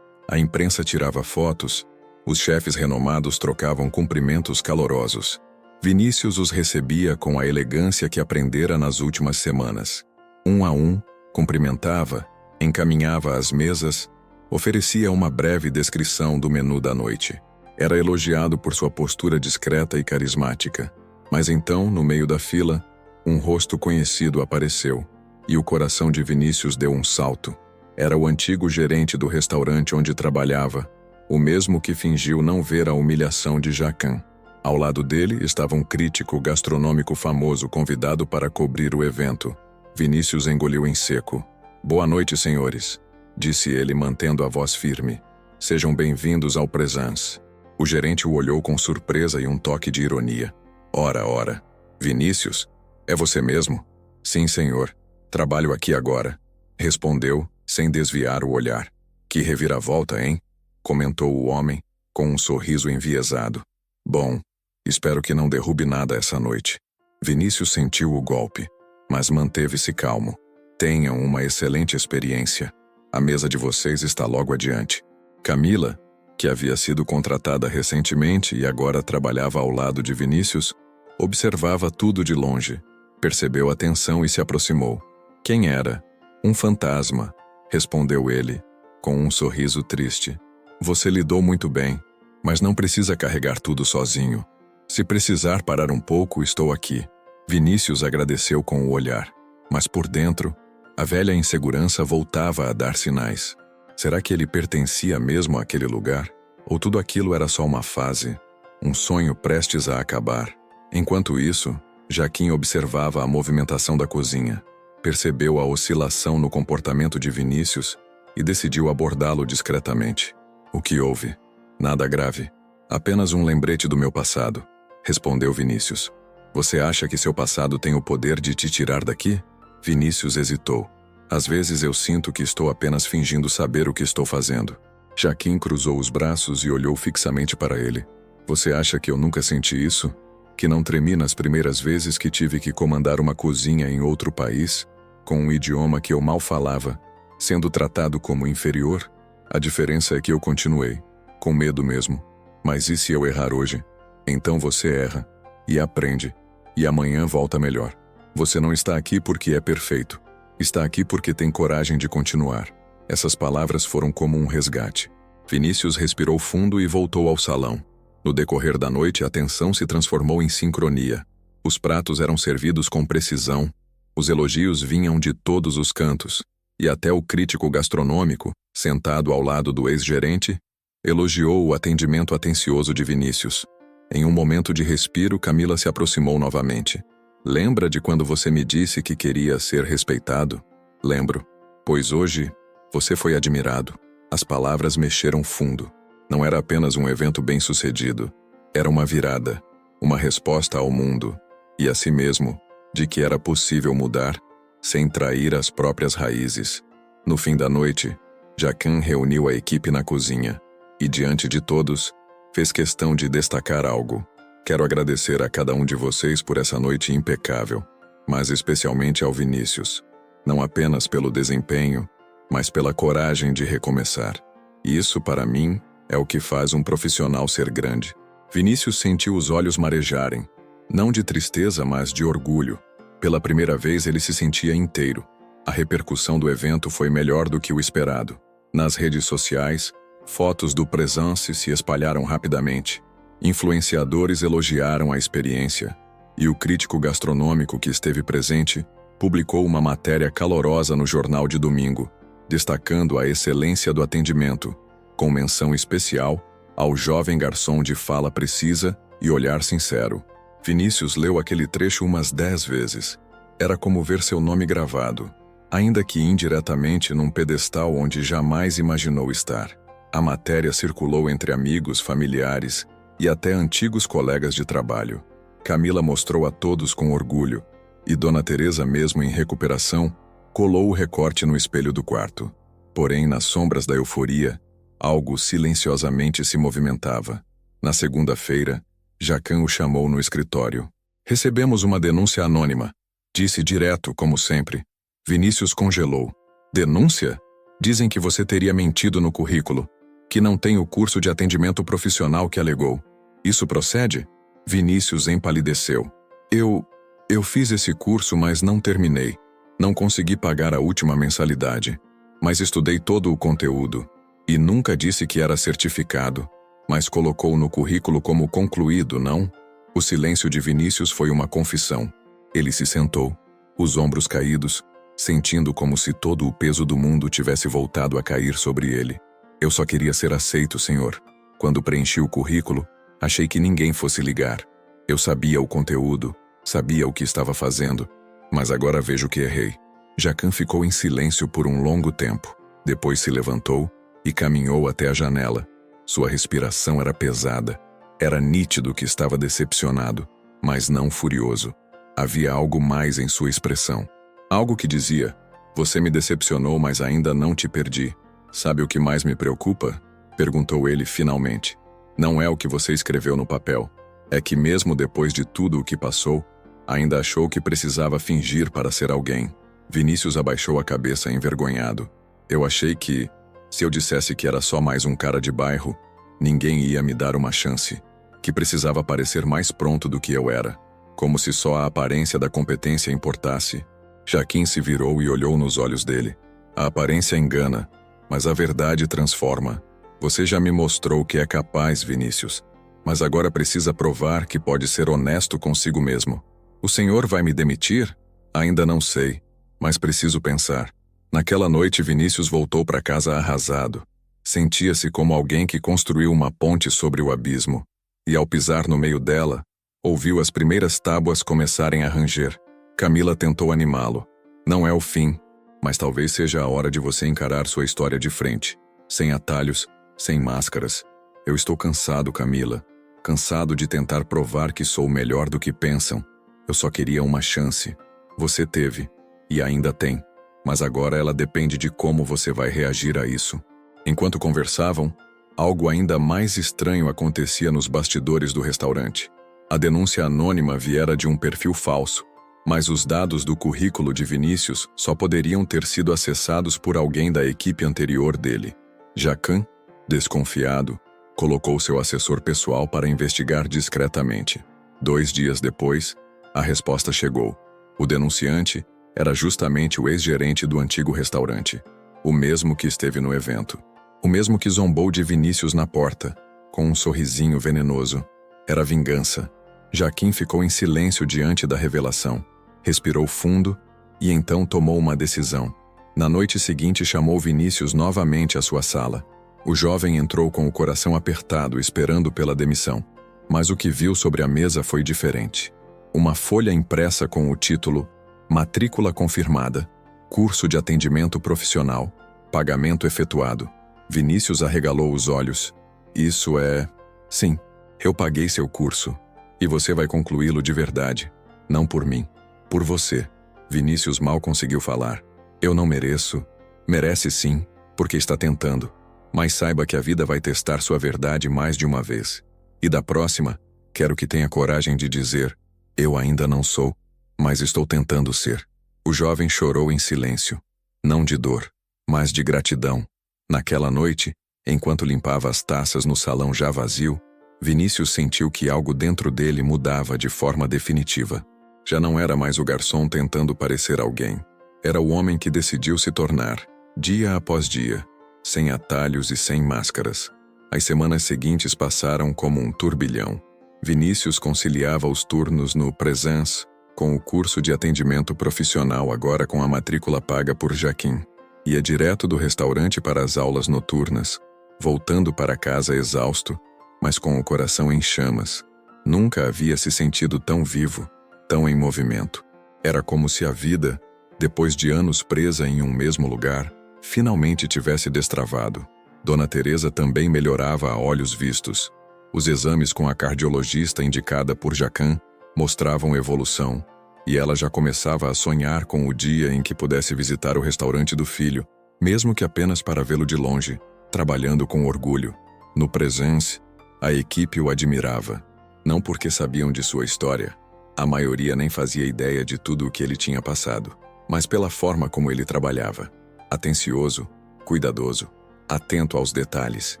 [SPEAKER 1] A imprensa tirava fotos, os chefes renomados trocavam cumprimentos calorosos. Vinícius os recebia com a elegância que aprendera nas últimas semanas. Um a um, cumprimentava, encaminhava as mesas, oferecia uma breve descrição do menu da noite. Era elogiado por sua postura discreta e carismática. Mas então, no meio da fila, um rosto conhecido apareceu, e o coração de Vinícius deu um salto. Era o antigo gerente do restaurante onde trabalhava, o mesmo que fingiu não ver a humilhação de Jaquim. Ao lado dele estava um crítico gastronômico famoso convidado para cobrir o evento. Vinícius engoliu em seco. "Boa noite, senhores", disse ele mantendo a voz firme. "Sejam bem-vindos ao Présence." O gerente o olhou com surpresa e um toque de ironia. Ora, Vinícius? É você mesmo?" "Sim, senhor. Trabalho aqui agora", respondeu, sem desviar o olhar. "Que reviravolta, hein?" comentou o homem, com um sorriso enviesado. "Bom, espero que não derrube nada essa noite." Vinícius sentiu o golpe, mas manteve-se calmo. "Tenham uma excelente experiência. A mesa de vocês está logo adiante." Camila, que havia sido contratada recentemente e agora trabalhava ao lado de Vinícius, observava tudo de longe. Percebeu a tensão e se aproximou. "Quem era?" "Um fantasma", respondeu ele, com um sorriso triste. "Você lidou muito bem, mas não precisa carregar tudo sozinho. Se precisar parar um pouco, estou aqui." Vinícius agradeceu com o olhar, mas por dentro, a velha insegurança voltava a dar sinais. Será que ele pertencia mesmo àquele lugar? Ou tudo aquilo era só uma fase, um sonho prestes a acabar? Enquanto isso, Jaquim observava a movimentação da cozinha. Percebeu a oscilação no comportamento de Vinícius e decidiu abordá-lo discretamente. "O que houve?" "Nada grave. Apenas um lembrete do meu passado", respondeu Vinícius. "Você acha que seu passado tem o poder de te tirar daqui?" Vinícius hesitou. "Às vezes eu sinto que estou apenas fingindo saber o que estou fazendo." Jaquim cruzou os braços e olhou fixamente para ele. "Você acha que eu nunca senti isso?" Que não tremi nas primeiras vezes que tive que comandar uma cozinha em outro país, com um idioma que eu mal falava, sendo tratado como inferior? A diferença é que eu continuei, com medo mesmo. Mas e se eu errar hoje? Então você erra, e aprende, e amanhã volta melhor. Você não está aqui porque é perfeito. Está aqui porque tem coragem de continuar. Essas palavras foram como um resgate. Vinícius respirou fundo e voltou ao salão. No decorrer da noite, a tensão se transformou em sincronia. Os pratos eram servidos com precisão. Os elogios vinham de todos os cantos. E até o crítico gastronômico, sentado ao lado do ex-gerente, elogiou o atendimento atencioso de Vinícius. Em um momento de respiro, Camila se aproximou novamente. Lembra de quando você me disse que queria ser respeitado? Lembro, pois hoje você foi admirado. As palavras mexeram fundo. Não era apenas um evento bem-sucedido. Era uma virada, uma resposta ao mundo, e a si mesmo, de que era possível mudar, sem trair as próprias raízes. No fim da noite, Jacquin reuniu a equipe na cozinha, e diante de todos, fez questão de destacar algo. Quero agradecer a cada um de vocês por essa noite impecável, mas especialmente ao Vinícius. Não apenas pelo desempenho, mas pela coragem de recomeçar. Isso, para mim, é o que faz um profissional ser grande. Vinícius sentiu os olhos marejarem, não de tristeza, mas de orgulho. Pela primeira vez ele se sentia inteiro. A repercussão do evento foi melhor do que o esperado. Nas redes sociais, fotos do Presence se espalharam rapidamente. Influenciadores elogiaram a experiência, e o crítico gastronômico que esteve presente publicou uma matéria calorosa no jornal de domingo, destacando a excelência do atendimento, com menção especial ao jovem garçom de fala precisa e olhar sincero. Vinícius leu aquele trecho umas 10 vezes. Era como ver seu nome gravado, ainda que indiretamente num pedestal onde jamais imaginou estar. A matéria circulou entre amigos, familiares e até antigos colegas de trabalho. Camila mostrou a todos com orgulho, e Dona Teresa, mesmo em recuperação, colou o recorte no espelho do quarto. Porém, nas sombras da euforia, algo silenciosamente se movimentava. Na segunda-feira, Jacquin o chamou no escritório. Recebemos uma denúncia anônima, disse direto, como sempre. Vinícius congelou. Denúncia? Dizem que você teria mentido no currículo, que não tem o curso de atendimento profissional que alegou. Isso procede? Vinícius empalideceu. Eu fiz esse curso, mas não terminei. Não consegui pagar a última mensalidade. Mas estudei todo o conteúdo. E nunca disse que era certificado, mas colocou no currículo como concluído, não? O silêncio de Vinícius foi uma confissão. Ele se sentou, os ombros caídos, sentindo como se todo o peso do mundo tivesse voltado a cair sobre ele. Eu só queria ser aceito, senhor. Quando preenchi o currículo, achei que ninguém fosse ligar. Eu sabia o conteúdo, sabia o que estava fazendo, mas agora vejo que errei. Jacquin ficou em silêncio por um longo tempo. Depois se levantou e caminhou até a janela. Sua respiração era pesada. Era nítido que estava decepcionado, mas não furioso. Havia algo mais em sua expressão. Algo que dizia: você me decepcionou, mas ainda não te perdi. Sabe o que mais me preocupa? Perguntou ele finalmente. Não é o que você escreveu no papel. É que mesmo depois de tudo o que passou, ainda achou que precisava fingir para ser alguém. Vinícius abaixou a cabeça envergonhado. Eu achei que, se eu dissesse que era só mais um cara de bairro, ninguém ia me dar uma chance. Que precisava parecer mais pronto do que eu era. Como se só a aparência da competência importasse. Jacquin se virou e olhou nos olhos dele. A aparência engana, mas a verdade transforma. Você já me mostrou que é capaz, Vinícius. Mas agora precisa provar que pode ser honesto consigo mesmo. O senhor vai me demitir? Ainda não sei, mas preciso pensar. Naquela noite, Vinícius voltou para casa arrasado. Sentia-se como alguém que construiu uma ponte sobre o abismo. E ao pisar no meio dela, ouviu as primeiras tábuas começarem a ranger. Camila tentou animá-lo. Não é o fim, mas talvez seja a hora de você encarar sua história de frente. Sem atalhos, sem máscaras. Eu estou cansado, Camila. Cansado de tentar provar que sou melhor do que pensam. Eu só queria uma chance. Você teve, e ainda tem. Mas agora ela depende de como você vai reagir a isso. Enquanto conversavam, algo ainda mais estranho acontecia nos bastidores do restaurante. A denúncia anônima viera de um perfil falso, mas os dados do currículo de Vinícius só poderiam ter sido acessados por alguém da equipe anterior dele. Jacan, desconfiado, colocou seu assessor pessoal para investigar discretamente. 2 dias depois, a resposta chegou. O denunciante era justamente o ex-gerente do antigo restaurante, o mesmo que esteve no evento, o mesmo que zombou de Vinícius na porta, com um sorrisinho venenoso. Era vingança. Jaquim ficou em silêncio diante da revelação, respirou fundo e então tomou uma decisão. Na noite seguinte chamou Vinícius novamente à sua sala. O jovem entrou com o coração apertado, esperando pela demissão. Mas o que viu sobre a mesa foi diferente. Uma folha impressa com o título Matrícula confirmada, curso de atendimento profissional, pagamento efetuado. Vinícius arregalou os olhos. Isso é... Sim, eu paguei seu curso. E você vai concluí-lo de verdade. Não por mim. Por você. Vinícius mal conseguiu falar. Eu não mereço. Merece sim, porque está tentando. Mas saiba que a vida vai testar sua verdade mais de uma vez. E da próxima, quero que tenha coragem de dizer: eu ainda não sou, mas estou tentando ser. O jovem chorou em silêncio. Não de dor, mas de gratidão. Naquela noite, enquanto limpava as taças no salão já vazio, Vinícius sentiu que algo dentro dele mudava de forma definitiva. Já não era mais o garçom tentando parecer alguém. Era o homem que decidiu se tornar, dia após dia, sem atalhos e sem máscaras. As semanas seguintes passaram como um turbilhão. Vinícius conciliava os turnos no Presence com o curso de atendimento profissional, agora com a matrícula paga por Jaquim. Ia direto do restaurante para as aulas noturnas, voltando para casa exausto, mas com o coração em chamas. Nunca havia se sentido tão vivo, tão em movimento. Era como se a vida, depois de anos presa em um mesmo lugar, finalmente tivesse destravado. Dona Teresa também melhorava a olhos vistos. Os exames com a cardiologista indicada por Jacan mostravam evolução, e ela já começava a sonhar com o dia em que pudesse visitar o restaurante do filho, mesmo que apenas para vê-lo de longe, trabalhando com orgulho. No Presence, a equipe o admirava, não porque sabiam de sua história, a maioria nem fazia ideia de tudo o que ele tinha passado, mas pela forma como ele trabalhava. Atencioso, cuidadoso, atento aos detalhes.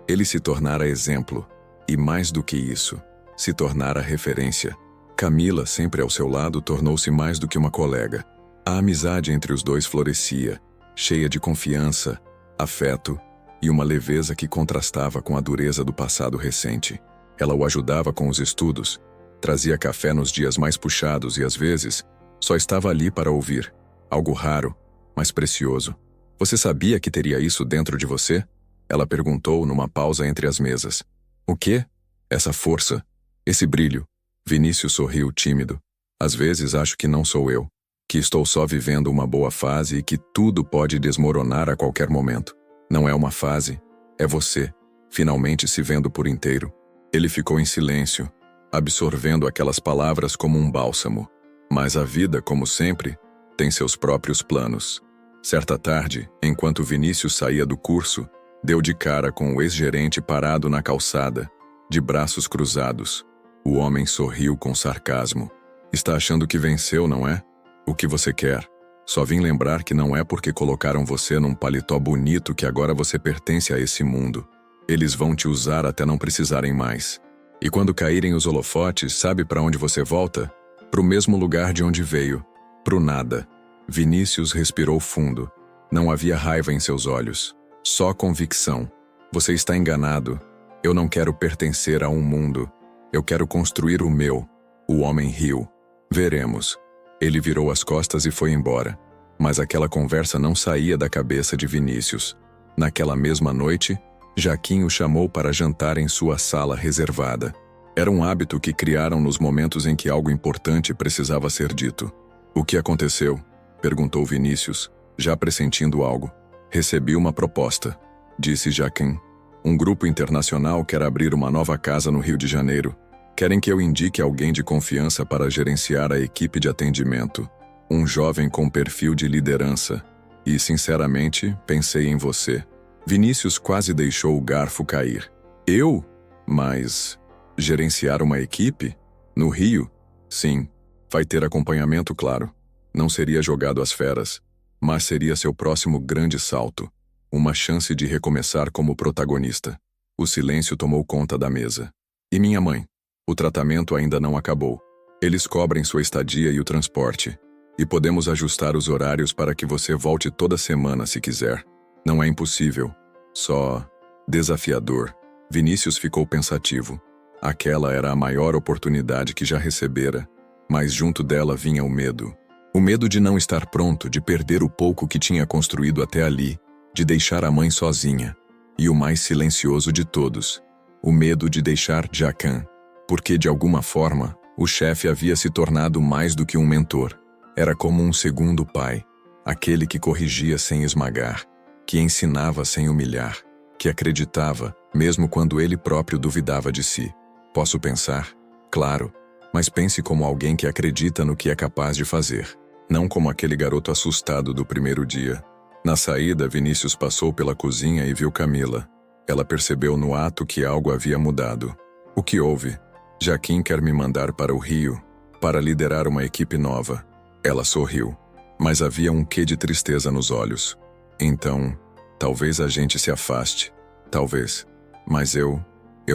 [SPEAKER 1] Ele se tornara exemplo, e mais do que isso, se tornara referência. Camila, sempre ao seu lado, tornou-se mais do que uma colega. A amizade entre os dois florescia, cheia de confiança, afeto e uma leveza que contrastava com a dureza do passado recente. Ela o ajudava com os estudos, trazia café nos dias mais puxados e, às vezes, só estava ali para ouvir. Algo raro, mas precioso. Você sabia que teria isso dentro de você? Ela perguntou numa pausa entre as mesas. O quê? Essa força, esse brilho. Vinícius sorriu tímido. Às vezes acho que não sou eu, que estou só vivendo uma boa fase e que tudo pode desmoronar a qualquer momento. Não é uma fase, é você, finalmente se vendo por inteiro. Ele ficou em silêncio, absorvendo aquelas palavras como um bálsamo. Mas a vida, como sempre, tem seus próprios planos. Certa tarde, enquanto Vinícius saía do curso, deu de cara com o ex-gerente parado na calçada, de braços cruzados. O homem sorriu com sarcasmo. Está achando que venceu, não é? O que você quer? Só vim lembrar que não é porque colocaram você num paletó bonito que agora você pertence a esse mundo. Eles vão te usar até não precisarem mais. E quando caírem os holofotes, sabe para onde você volta? Pro mesmo lugar de onde veio. Pro nada. Vinícius respirou fundo. Não havia raiva em seus olhos. Só convicção. Você está enganado. Eu não quero pertencer a um mundo. Eu quero construir o meu. O homem riu. Veremos. Ele virou as costas e foi embora. Mas aquela conversa não saía da cabeça de Vinícius. Naquela mesma noite, Jaquim o chamou para jantar em sua sala reservada. Era um hábito que criaram nos momentos em que algo importante precisava ser dito. O que aconteceu? Perguntou Vinícius, já pressentindo algo. Recebi uma proposta, disse Jaquim. Um grupo internacional quer abrir uma nova casa no Rio de Janeiro. Querem que eu indique alguém de confiança para gerenciar a equipe de atendimento. Um jovem com perfil de liderança. E, sinceramente, pensei em você. Vinícius quase deixou o garfo cair. Eu? Mas... gerenciar uma equipe? No Rio? Sim. Vai ter acompanhamento, claro. Não seria jogado às feras, mas seria seu próximo grande salto. Uma chance de recomeçar como protagonista. O silêncio tomou conta da mesa. E minha mãe? O tratamento ainda não acabou. Eles cobrem sua estadia e o transporte. E podemos ajustar os horários para que você volte toda semana se quiser. Não é impossível. Só desafiador. Vinícius ficou pensativo. Aquela era a maior oportunidade que já recebera, mas junto dela vinha o medo. O medo de não estar pronto, de perder o pouco que tinha construído até ali, de deixar a mãe sozinha. E o mais silencioso de todos, o medo de deixar Jacan, porque de alguma forma, o chefe havia se tornado mais do que um mentor. Era como um segundo pai, aquele que corrigia sem esmagar, que ensinava sem humilhar, que acreditava, mesmo quando ele próprio duvidava de si. Posso pensar? Claro, mas pense como alguém que acredita no que é capaz de fazer, não como aquele garoto assustado do primeiro dia. Na saída, Vinícius passou pela cozinha e viu Camila. Ela percebeu no ato que algo havia mudado. O que houve? Jaquim quer me mandar para o Rio, para liderar uma equipe nova. Ela sorriu, mas havia um quê de tristeza nos olhos. Então, talvez a gente se afaste. Talvez. Mas eu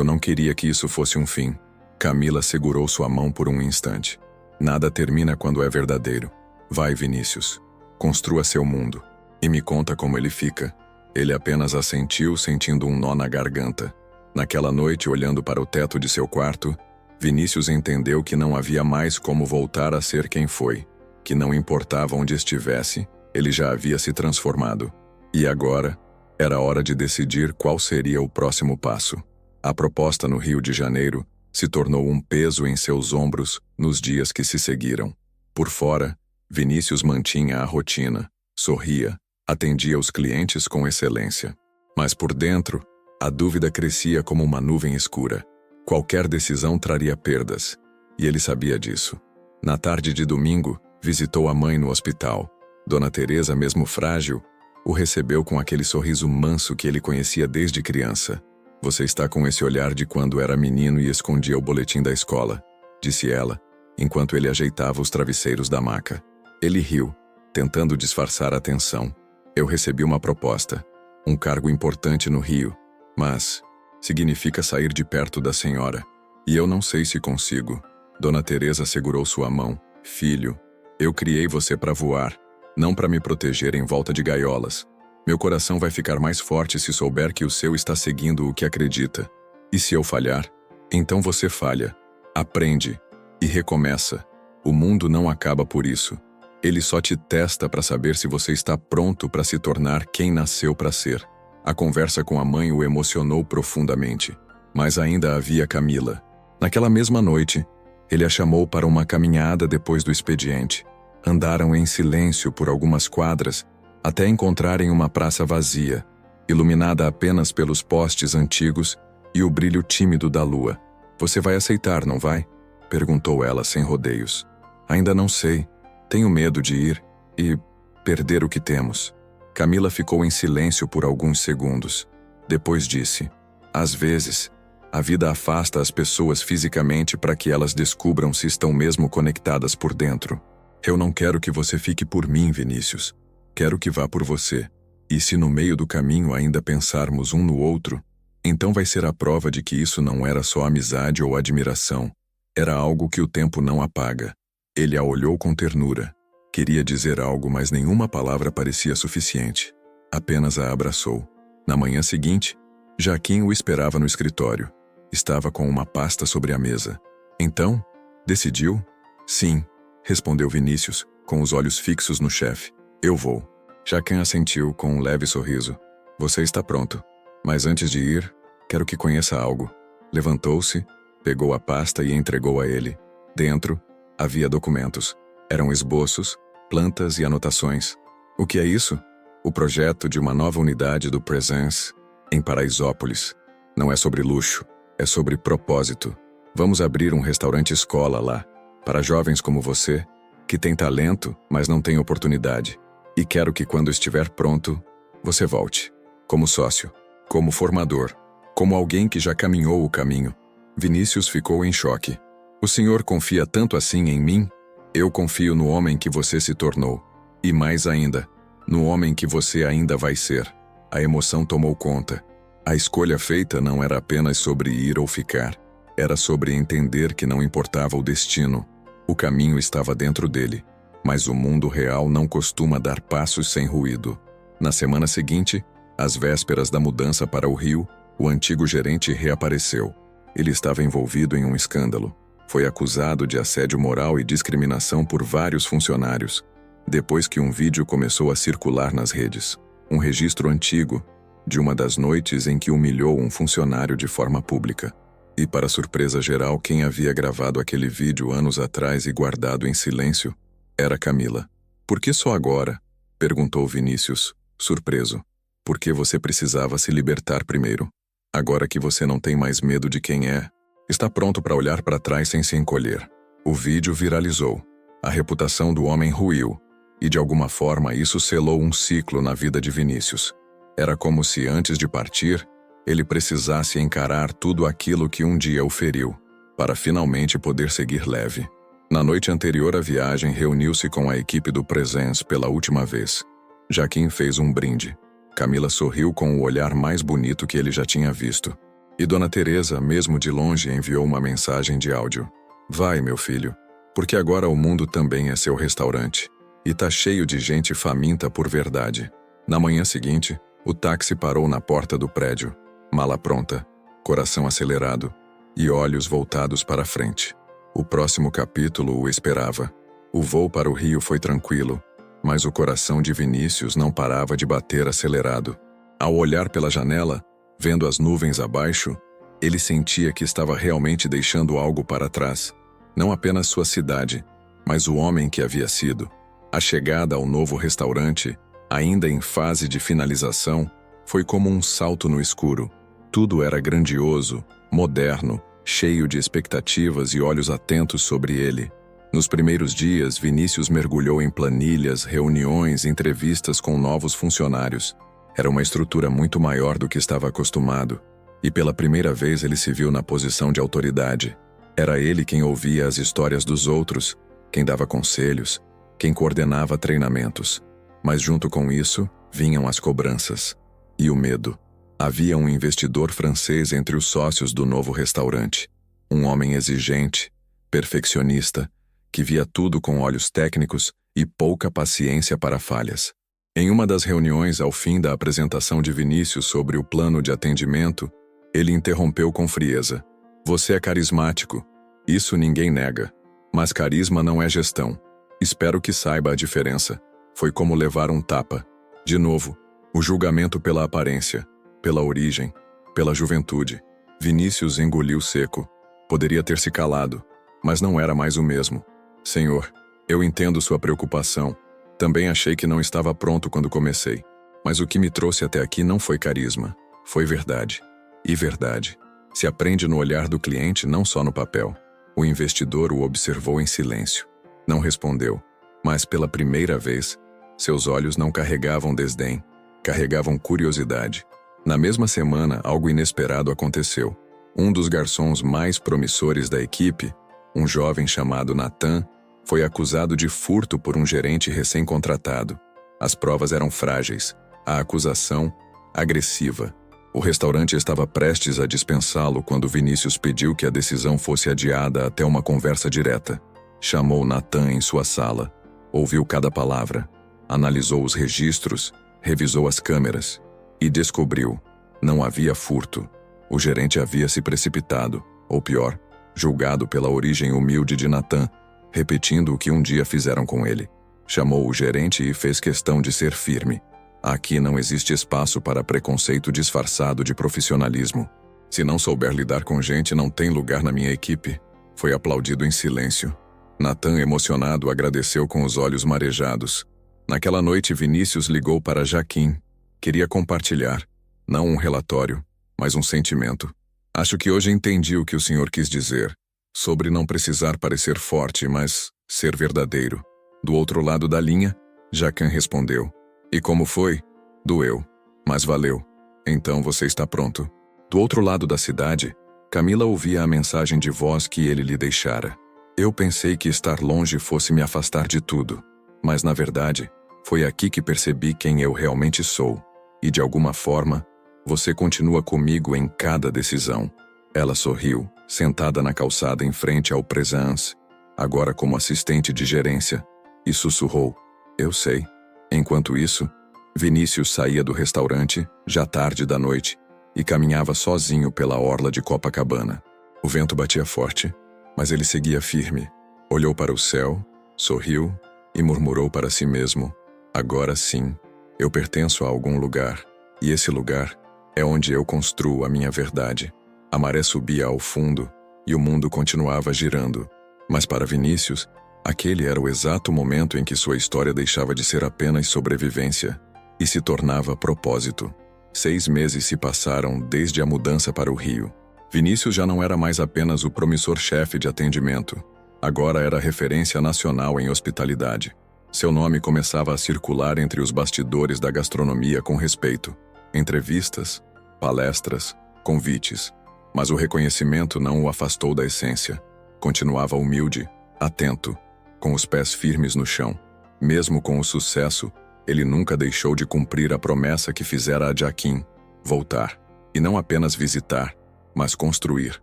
[SPEAKER 1] não queria que isso fosse um fim. Camila segurou sua mão por um instante. Nada termina quando é verdadeiro. Vai, Vinícius. Construa seu mundo. E me conta como ele fica. Ele apenas assentiu, sentindo um nó na garganta. Naquela noite, olhando para o teto de seu quarto, Vinícius entendeu que não havia mais como voltar a ser quem foi. Que não importava onde estivesse, ele já havia se transformado. E agora, era hora de decidir qual seria o próximo passo. A proposta no Rio de Janeiro se tornou um peso em seus ombros nos dias que se seguiram. Por fora, Vinícius mantinha a rotina, sorria, atendia os clientes com excelência. Mas por dentro, a dúvida crescia como uma nuvem escura. Qualquer decisão traria perdas, e ele sabia disso. Na tarde de domingo, visitou a mãe no hospital. Dona Teresa, mesmo frágil, o recebeu com aquele sorriso manso que ele conhecia desde criança. Você está com esse olhar de quando era menino e escondia o boletim da escola, disse ela, enquanto ele ajeitava os travesseiros da maca. Ele riu, tentando disfarçar a tensão. Eu recebi uma proposta, um cargo importante no Rio, mas significa sair de perto da senhora. E eu não sei se consigo. Dona Teresa segurou sua mão. Filho, eu criei você para voar, não para me proteger em volta de gaiolas. Meu coração vai ficar mais forte se souber que o seu está seguindo o que acredita. E se eu falhar? Então você falha, aprende e recomeça. O mundo não acaba por isso. Ele só te testa para saber se você está pronto para se tornar quem nasceu para ser. A conversa com a mãe o emocionou profundamente. Mas ainda havia Camila. Naquela mesma noite, ele a chamou para uma caminhada depois do expediente. Andaram em silêncio por algumas quadras, até encontrarem uma praça vazia, iluminada apenas pelos postes antigos e o brilho tímido da lua. Você vai aceitar, não vai? Perguntou ela sem rodeios. Ainda não sei. Tenho medo de ir e perder o que temos. Camila ficou em silêncio por alguns segundos. Depois disse: às vezes, a vida afasta as pessoas fisicamente para que elas descubram se estão mesmo conectadas por dentro. Eu não quero que você fique por mim, Vinícius. Quero que vá por você. E se no meio do caminho ainda pensarmos um no outro, então vai ser a prova de que isso não era só amizade ou admiração. Era algo que o tempo não apaga. Ele a olhou com ternura. Queria dizer algo, mas nenhuma palavra parecia suficiente. Apenas a abraçou. Na manhã seguinte, Jaquim o esperava no escritório. Estava com uma pasta sobre a mesa. Então, decidiu? Sim, respondeu Vinícius, com os olhos fixos no chefe. Eu vou. Jaquim assentiu com um leve sorriso. Você está pronto. Mas antes de ir, quero que conheça algo. Levantou-se, pegou a pasta e entregou a ele. Dentro, havia documentos. Eram esboços, plantas e anotações. O que é isso? O projeto de uma nova unidade do Presence, em Paraisópolis. Não é sobre luxo, é sobre propósito. Vamos abrir um restaurante-escola lá, para jovens como você, que tem talento, mas não tem oportunidade. E quero que quando estiver pronto, você volte. Como sócio, como formador, como alguém que já caminhou o caminho. Vinícius ficou em choque. O senhor confia tanto assim em mim? Eu confio no homem que você se tornou. E mais ainda, no homem que você ainda vai ser. A emoção tomou conta. A escolha feita não era apenas sobre ir ou ficar. Era sobre entender que não importava o destino. O caminho estava dentro dele. Mas o mundo real não costuma dar passos sem ruído. Na semana seguinte, às vésperas da mudança para o Rio, o antigo gerente reapareceu. Ele estava envolvido em um escândalo. Foi acusado de assédio moral e discriminação por vários funcionários, depois que um vídeo começou a circular nas redes. Um registro antigo, de uma das noites em que humilhou um funcionário de forma pública. E para surpresa geral, quem havia gravado aquele vídeo anos atrás e guardado em silêncio era Camila. Por que só agora? Perguntou Vinícius, surpreso. Porque você precisava se libertar primeiro. Agora que você não tem mais medo de quem é, está pronto para olhar para trás sem se encolher. O vídeo viralizou. A reputação do homem ruiu. E de alguma forma isso selou um ciclo na vida de Vinícius. Era como se antes de partir, ele precisasse encarar tudo aquilo que um dia o feriu, para finalmente poder seguir leve. Na noite anterior à viagem, reuniu-se com a equipe do Presence pela última vez. Jaquim fez um brinde. Camila sorriu com o olhar mais bonito que ele já tinha visto. E Dona Teresa, mesmo de longe, enviou uma mensagem de áudio. Vai, meu filho, porque agora o mundo também é seu restaurante. E tá cheio de gente faminta por verdade. Na manhã seguinte, o táxi parou na porta do prédio. Mala pronta, coração acelerado e olhos voltados para a frente. O próximo capítulo o esperava. O voo para o Rio foi tranquilo, mas o coração de Vinícius não parava de bater acelerado. Ao olhar pela janela, vendo as nuvens abaixo, ele sentia que estava realmente deixando algo para trás. Não apenas sua cidade, mas o homem que havia sido. A chegada ao novo restaurante, ainda em fase de finalização, foi como um salto no escuro. Tudo era grandioso, moderno, cheio de expectativas e olhos atentos sobre ele. Nos primeiros dias, Vinícius mergulhou em planilhas, reuniões, entrevistas com novos funcionários. Era uma estrutura muito maior do que estava acostumado, e pela primeira vez ele se viu na posição de autoridade. Era ele quem ouvia as histórias dos outros, quem dava conselhos, quem coordenava treinamentos. Mas junto com isso, vinham as cobranças. E o medo. Havia um investidor francês entre os sócios do novo restaurante. Um homem exigente, perfeccionista, que via tudo com olhos técnicos e pouca paciência para falhas. Em uma das reuniões, ao fim da apresentação de Vinícius sobre o plano de atendimento, ele interrompeu com frieza. Você é carismático. Isso ninguém nega. Mas carisma não é gestão. Espero que saiba a diferença. Foi como levar um tapa. De novo, o julgamento pela aparência, pela origem, pela juventude. Vinícius engoliu seco. Poderia ter se calado, mas não era mais o mesmo. Senhor, eu entendo sua preocupação. Também achei que não estava pronto quando comecei. Mas o que me trouxe até aqui não foi carisma. Foi verdade. E verdade se aprende no olhar do cliente, não só no papel. O investidor o observou em silêncio. Não respondeu, mas pela primeira vez, seus olhos não carregavam desdém, carregavam curiosidade. Na mesma semana, algo inesperado aconteceu. Um dos garçons mais promissores da equipe, um jovem chamado Nathan, foi acusado de furto por um gerente recém-contratado. As provas eram frágeis, a acusação agressiva. O restaurante estava prestes a dispensá-lo quando Vinícius pediu que a decisão fosse adiada até uma conversa direta. Chamou Nathan em sua sala, ouviu cada palavra, analisou os registros, revisou as câmeras e descobriu: não havia furto. O gerente havia se precipitado, ou pior, julgado pela origem humilde de Nathan, repetindo o que um dia fizeram com ele. Chamou o gerente e fez questão de ser firme. Aqui não existe espaço para preconceito disfarçado de profissionalismo. Se não souber lidar com gente, não tem lugar na minha equipe. Foi aplaudido em silêncio. Nathan, emocionado, agradeceu com os olhos marejados. Naquela noite, Vinícius ligou para Jaquim. Queria compartilhar, não um relatório, mas um sentimento. Acho que hoje entendi o que o senhor quis dizer, sobre não precisar parecer forte, mas ser verdadeiro. Do outro lado da linha, Jaquim respondeu. E como foi? Doeu, mas valeu. Então você está pronto. Do outro lado da cidade, Camila ouvia a mensagem de voz que ele lhe deixara. Eu pensei que estar longe fosse me afastar de tudo, mas na verdade, foi aqui que percebi quem eu realmente sou. E de alguma forma, você continua comigo em cada decisão. Ela sorriu, sentada na calçada em frente ao Presence, agora como assistente de gerência, e sussurrou: eu sei. Enquanto isso, Vinícius saía do restaurante, já tarde da noite, e caminhava sozinho pela orla de Copacabana. O vento batia forte, mas ele seguia firme. Olhou para o céu, sorriu e murmurou para si mesmo: agora sim, eu pertenço a algum lugar, e esse lugar é onde eu construo a minha verdade. A maré subia ao fundo e o mundo continuava girando. Mas para Vinícius, aquele era o exato momento em que sua história deixava de ser apenas sobrevivência e se tornava propósito. 6 meses se passaram desde a mudança para o Rio. Vinícius já não era mais apenas o promissor chefe de atendimento. Agora era referência nacional em hospitalidade. Seu nome começava a circular entre os bastidores da gastronomia com respeito. Entrevistas, palestras, convites. Mas o reconhecimento não o afastou da essência. Continuava humilde, atento, com os pés firmes no chão. Mesmo com o sucesso, ele nunca deixou de cumprir a promessa que fizera a Jaquim: voltar. E não apenas visitar, mas construir.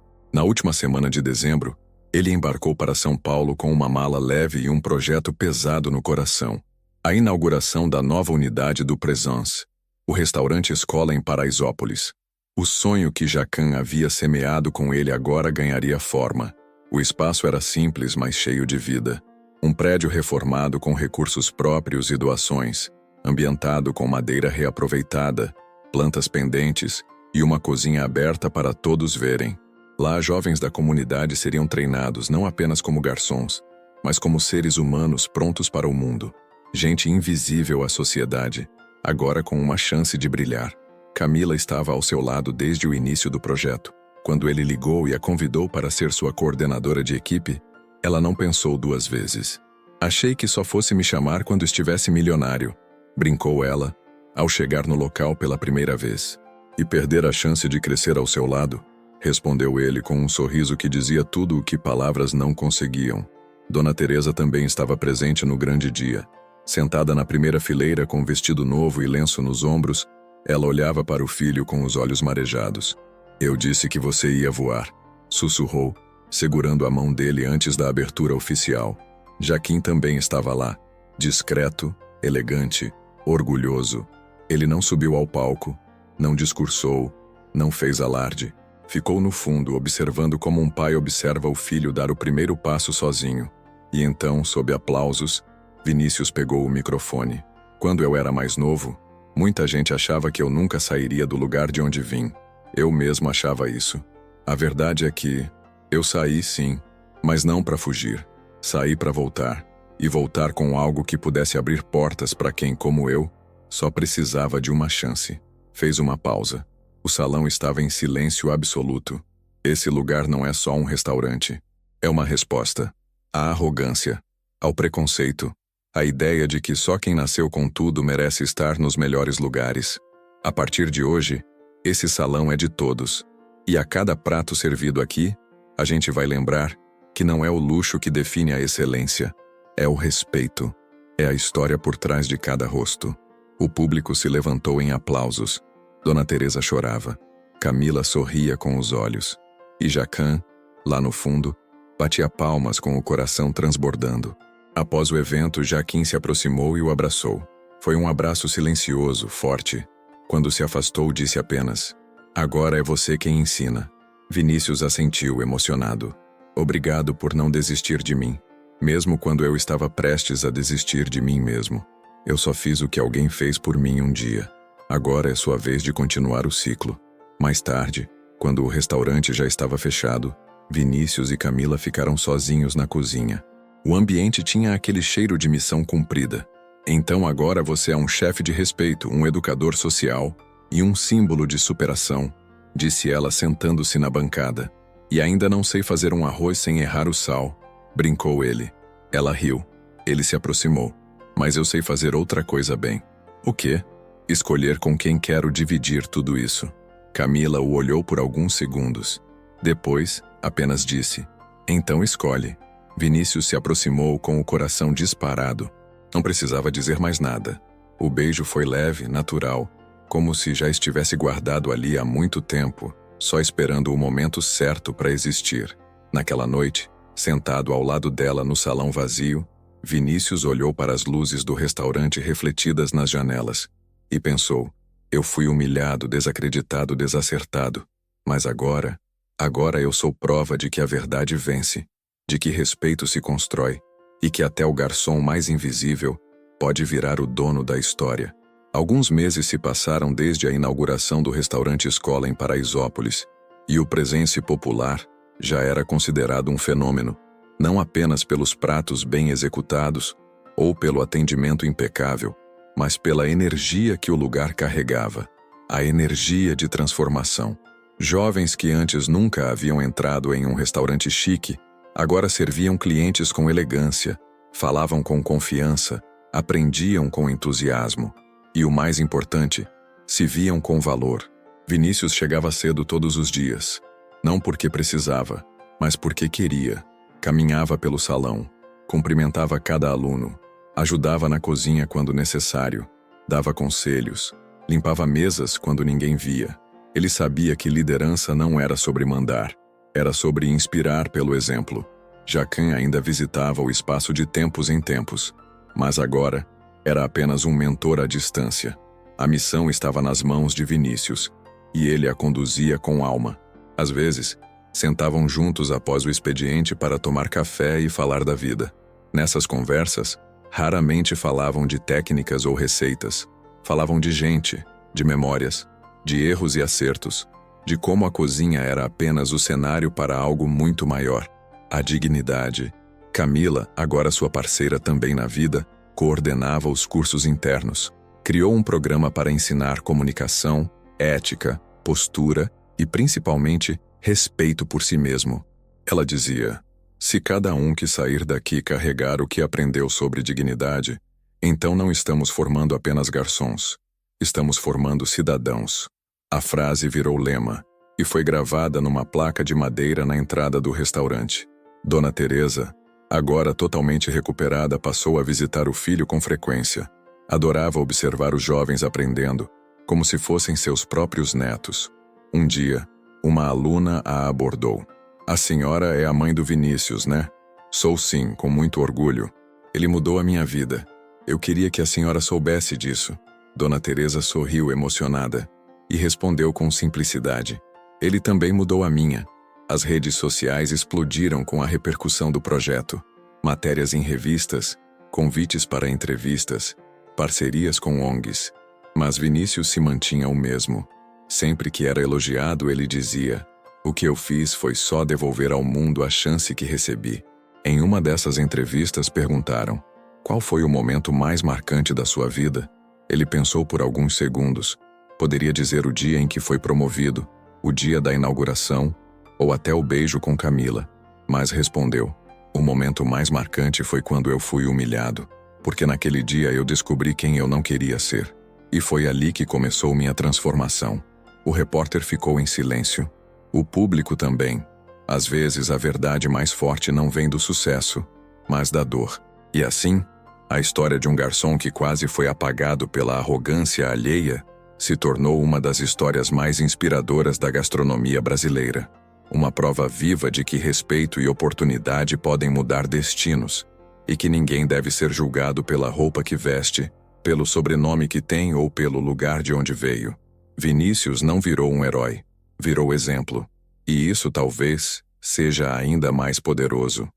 [SPEAKER 1] Na última semana de dezembro, ele embarcou para São Paulo com uma mala leve e um projeto pesado no coração: a inauguração da nova unidade do Presence, o restaurante escola em Paraisópolis. O sonho que Jacan havia semeado com ele agora ganharia forma. O espaço era simples, mas cheio de vida. Um prédio reformado com recursos próprios e doações, ambientado com madeira reaproveitada, plantas pendentes e uma cozinha aberta para todos verem. Lá, jovens da comunidade seriam treinados não apenas como garçons, mas como seres humanos prontos para o mundo. Gente invisível à sociedade, agora com uma chance de brilhar. Camila estava ao seu lado desde o início do projeto. Quando ele ligou e a convidou para ser sua coordenadora de equipe, ela não pensou 2 vezes. Achei que só fosse me chamar quando estivesse milionário, brincou ela, ao chegar no local pela primeira vez. E perder a chance de crescer ao seu lado? Respondeu ele com um sorriso que dizia tudo o que palavras não conseguiam. Dona Teresa também estava presente no grande dia. Sentada na primeira fileira com vestido novo e lenço nos ombros, ela olhava para o filho com os olhos marejados. Eu disse que você ia voar, sussurrou, segurando a mão dele antes da abertura oficial. Jaquim também estava lá, discreto, elegante, orgulhoso. Ele não subiu ao palco, não discursou, não fez alarde. Ficou no fundo, observando como um pai observa o filho dar o primeiro passo sozinho. E então, sob aplausos, Vinícius pegou o microfone. Quando eu era mais novo, muita gente achava que eu nunca sairia do lugar de onde vim. Eu mesmo achava isso. A verdade é que eu saí sim, mas não para fugir. Saí para voltar. E voltar com algo que pudesse abrir portas para quem, como eu, só precisava de uma chance. Fez uma pausa. O salão estava em silêncio absoluto. Esse lugar não é só um restaurante. É uma resposta à arrogância, ao preconceito, à ideia de que só quem nasceu com tudo merece estar nos melhores lugares. A partir de hoje, esse salão é de todos. E a cada prato servido aqui, a gente vai lembrar que não é o luxo que define a excelência, é o respeito, é a história por trás de cada rosto. O público se levantou em aplausos. Dona Teresa chorava. Camila sorria com os olhos. E Jacan, lá no fundo, batia palmas com o coração transbordando. Após o evento, Jaquim se aproximou e o abraçou. Foi um abraço silencioso, forte. Quando se afastou, disse apenas: agora é você quem ensina. Vinícius assentiu, emocionado. Obrigado por não desistir de mim, mesmo quando eu estava prestes a desistir de mim mesmo. Eu só fiz o que alguém fez por mim um dia. Agora é sua vez de continuar o ciclo. Mais tarde, quando o restaurante já estava fechado, Vinícius e Camila ficaram sozinhos na cozinha. O ambiente tinha aquele cheiro de missão cumprida. Então agora você é um chefe de respeito, um educador social e um símbolo de superação, disse ela sentando-se na bancada. E ainda não sei fazer um arroz sem errar o sal, brincou ele. Ela riu. Ele se aproximou. Mas eu sei fazer outra coisa bem. O quê? Escolher com quem quero dividir tudo isso. Camila o olhou por alguns segundos. Depois, apenas disse: "Então escolhe." Vinícius se aproximou com o coração disparado. Não precisava dizer mais nada. O beijo foi leve, natural, como se já estivesse guardado ali há muito tempo, só esperando o momento certo para existir. Naquela noite, sentado ao lado dela no salão vazio, Vinícius olhou para as luzes do restaurante refletidas nas janelas e pensou: eu fui humilhado, desacreditado, desacertado. Mas agora eu sou prova de que a verdade vence, de que respeito se constrói e que até o garçom mais invisível pode virar o dono da história. Alguns meses se passaram desde a inauguração do restaurante Escola em Paraisópolis, e o Presence Popular já era considerado um fenômeno, não apenas pelos pratos bem executados ou pelo atendimento impecável, mas pela energia que o lugar carregava, a energia de transformação. Jovens que antes nunca haviam entrado em um restaurante chique, agora serviam clientes com elegância, falavam com confiança, aprendiam com entusiasmo. E o mais importante, se viam com valor. Vinícius chegava cedo todos os dias, não porque precisava, mas porque queria. Caminhava pelo salão, cumprimentava cada aluno, ajudava na cozinha quando necessário, dava conselhos, limpava mesas quando ninguém via. Ele sabia que liderança não era sobre mandar, era sobre inspirar pelo exemplo. Jacquin ainda visitava o espaço de tempos em tempos, mas agora era apenas um mentor à distância. A missão estava nas mãos de Vinícius, e ele a conduzia com alma. Às vezes, sentavam juntos após o expediente para tomar café e falar da vida. Nessas conversas, raramente falavam de técnicas ou receitas. Falavam de gente, de memórias, de erros e acertos, de como a cozinha era apenas o cenário para algo muito maior. A dignidade. Camila, agora sua parceira também na vida, coordenava os cursos internos. Criou um programa para ensinar comunicação, ética, postura e, principalmente, respeito por si mesmo. Ela dizia: se cada um que sair daqui carregar o que aprendeu sobre dignidade, então não estamos formando apenas garçons, estamos formando cidadãos. A frase virou lema e foi gravada numa placa de madeira na entrada do restaurante. Dona Teresa, agora totalmente recuperada, passou a visitar o filho com frequência. Adorava observar os jovens aprendendo, como se fossem seus próprios netos. Um dia, uma aluna a abordou. "A senhora é a mãe do Vinícius, né?" "Sou sim, com muito orgulho. Ele mudou a minha vida. Eu queria que a senhora soubesse disso." Dona Teresa sorriu emocionada e respondeu com simplicidade: "Ele também mudou a minha." As redes sociais explodiram com a repercussão do projeto. Matérias em revistas, convites para entrevistas, parcerias com ONGs. Mas Vinícius se mantinha o mesmo. Sempre que era elogiado, ele dizia: "O que eu fiz foi só devolver ao mundo a chance que recebi." Em uma dessas entrevistas perguntaram: "Qual foi o momento mais marcante da sua vida?" Ele pensou por alguns segundos. Poderia dizer o dia em que foi promovido, o dia da inauguração, ou até o beijo com Camila, mas respondeu: "O momento mais marcante foi quando eu fui humilhado, porque naquele dia eu descobri quem eu não queria ser. E foi ali que começou minha transformação." O repórter ficou em silêncio. O público também. Às vezes a verdade mais forte não vem do sucesso, mas da dor. E assim, a história de um garçom que quase foi apagado pela arrogância alheia se tornou uma das histórias mais inspiradoras da gastronomia brasileira. Uma prova viva de que respeito e oportunidade podem mudar destinos, e que ninguém deve ser julgado pela roupa que veste, pelo sobrenome que tem ou pelo lugar de onde veio. Vinícius não virou um herói, virou exemplo. E isso talvez seja ainda mais poderoso.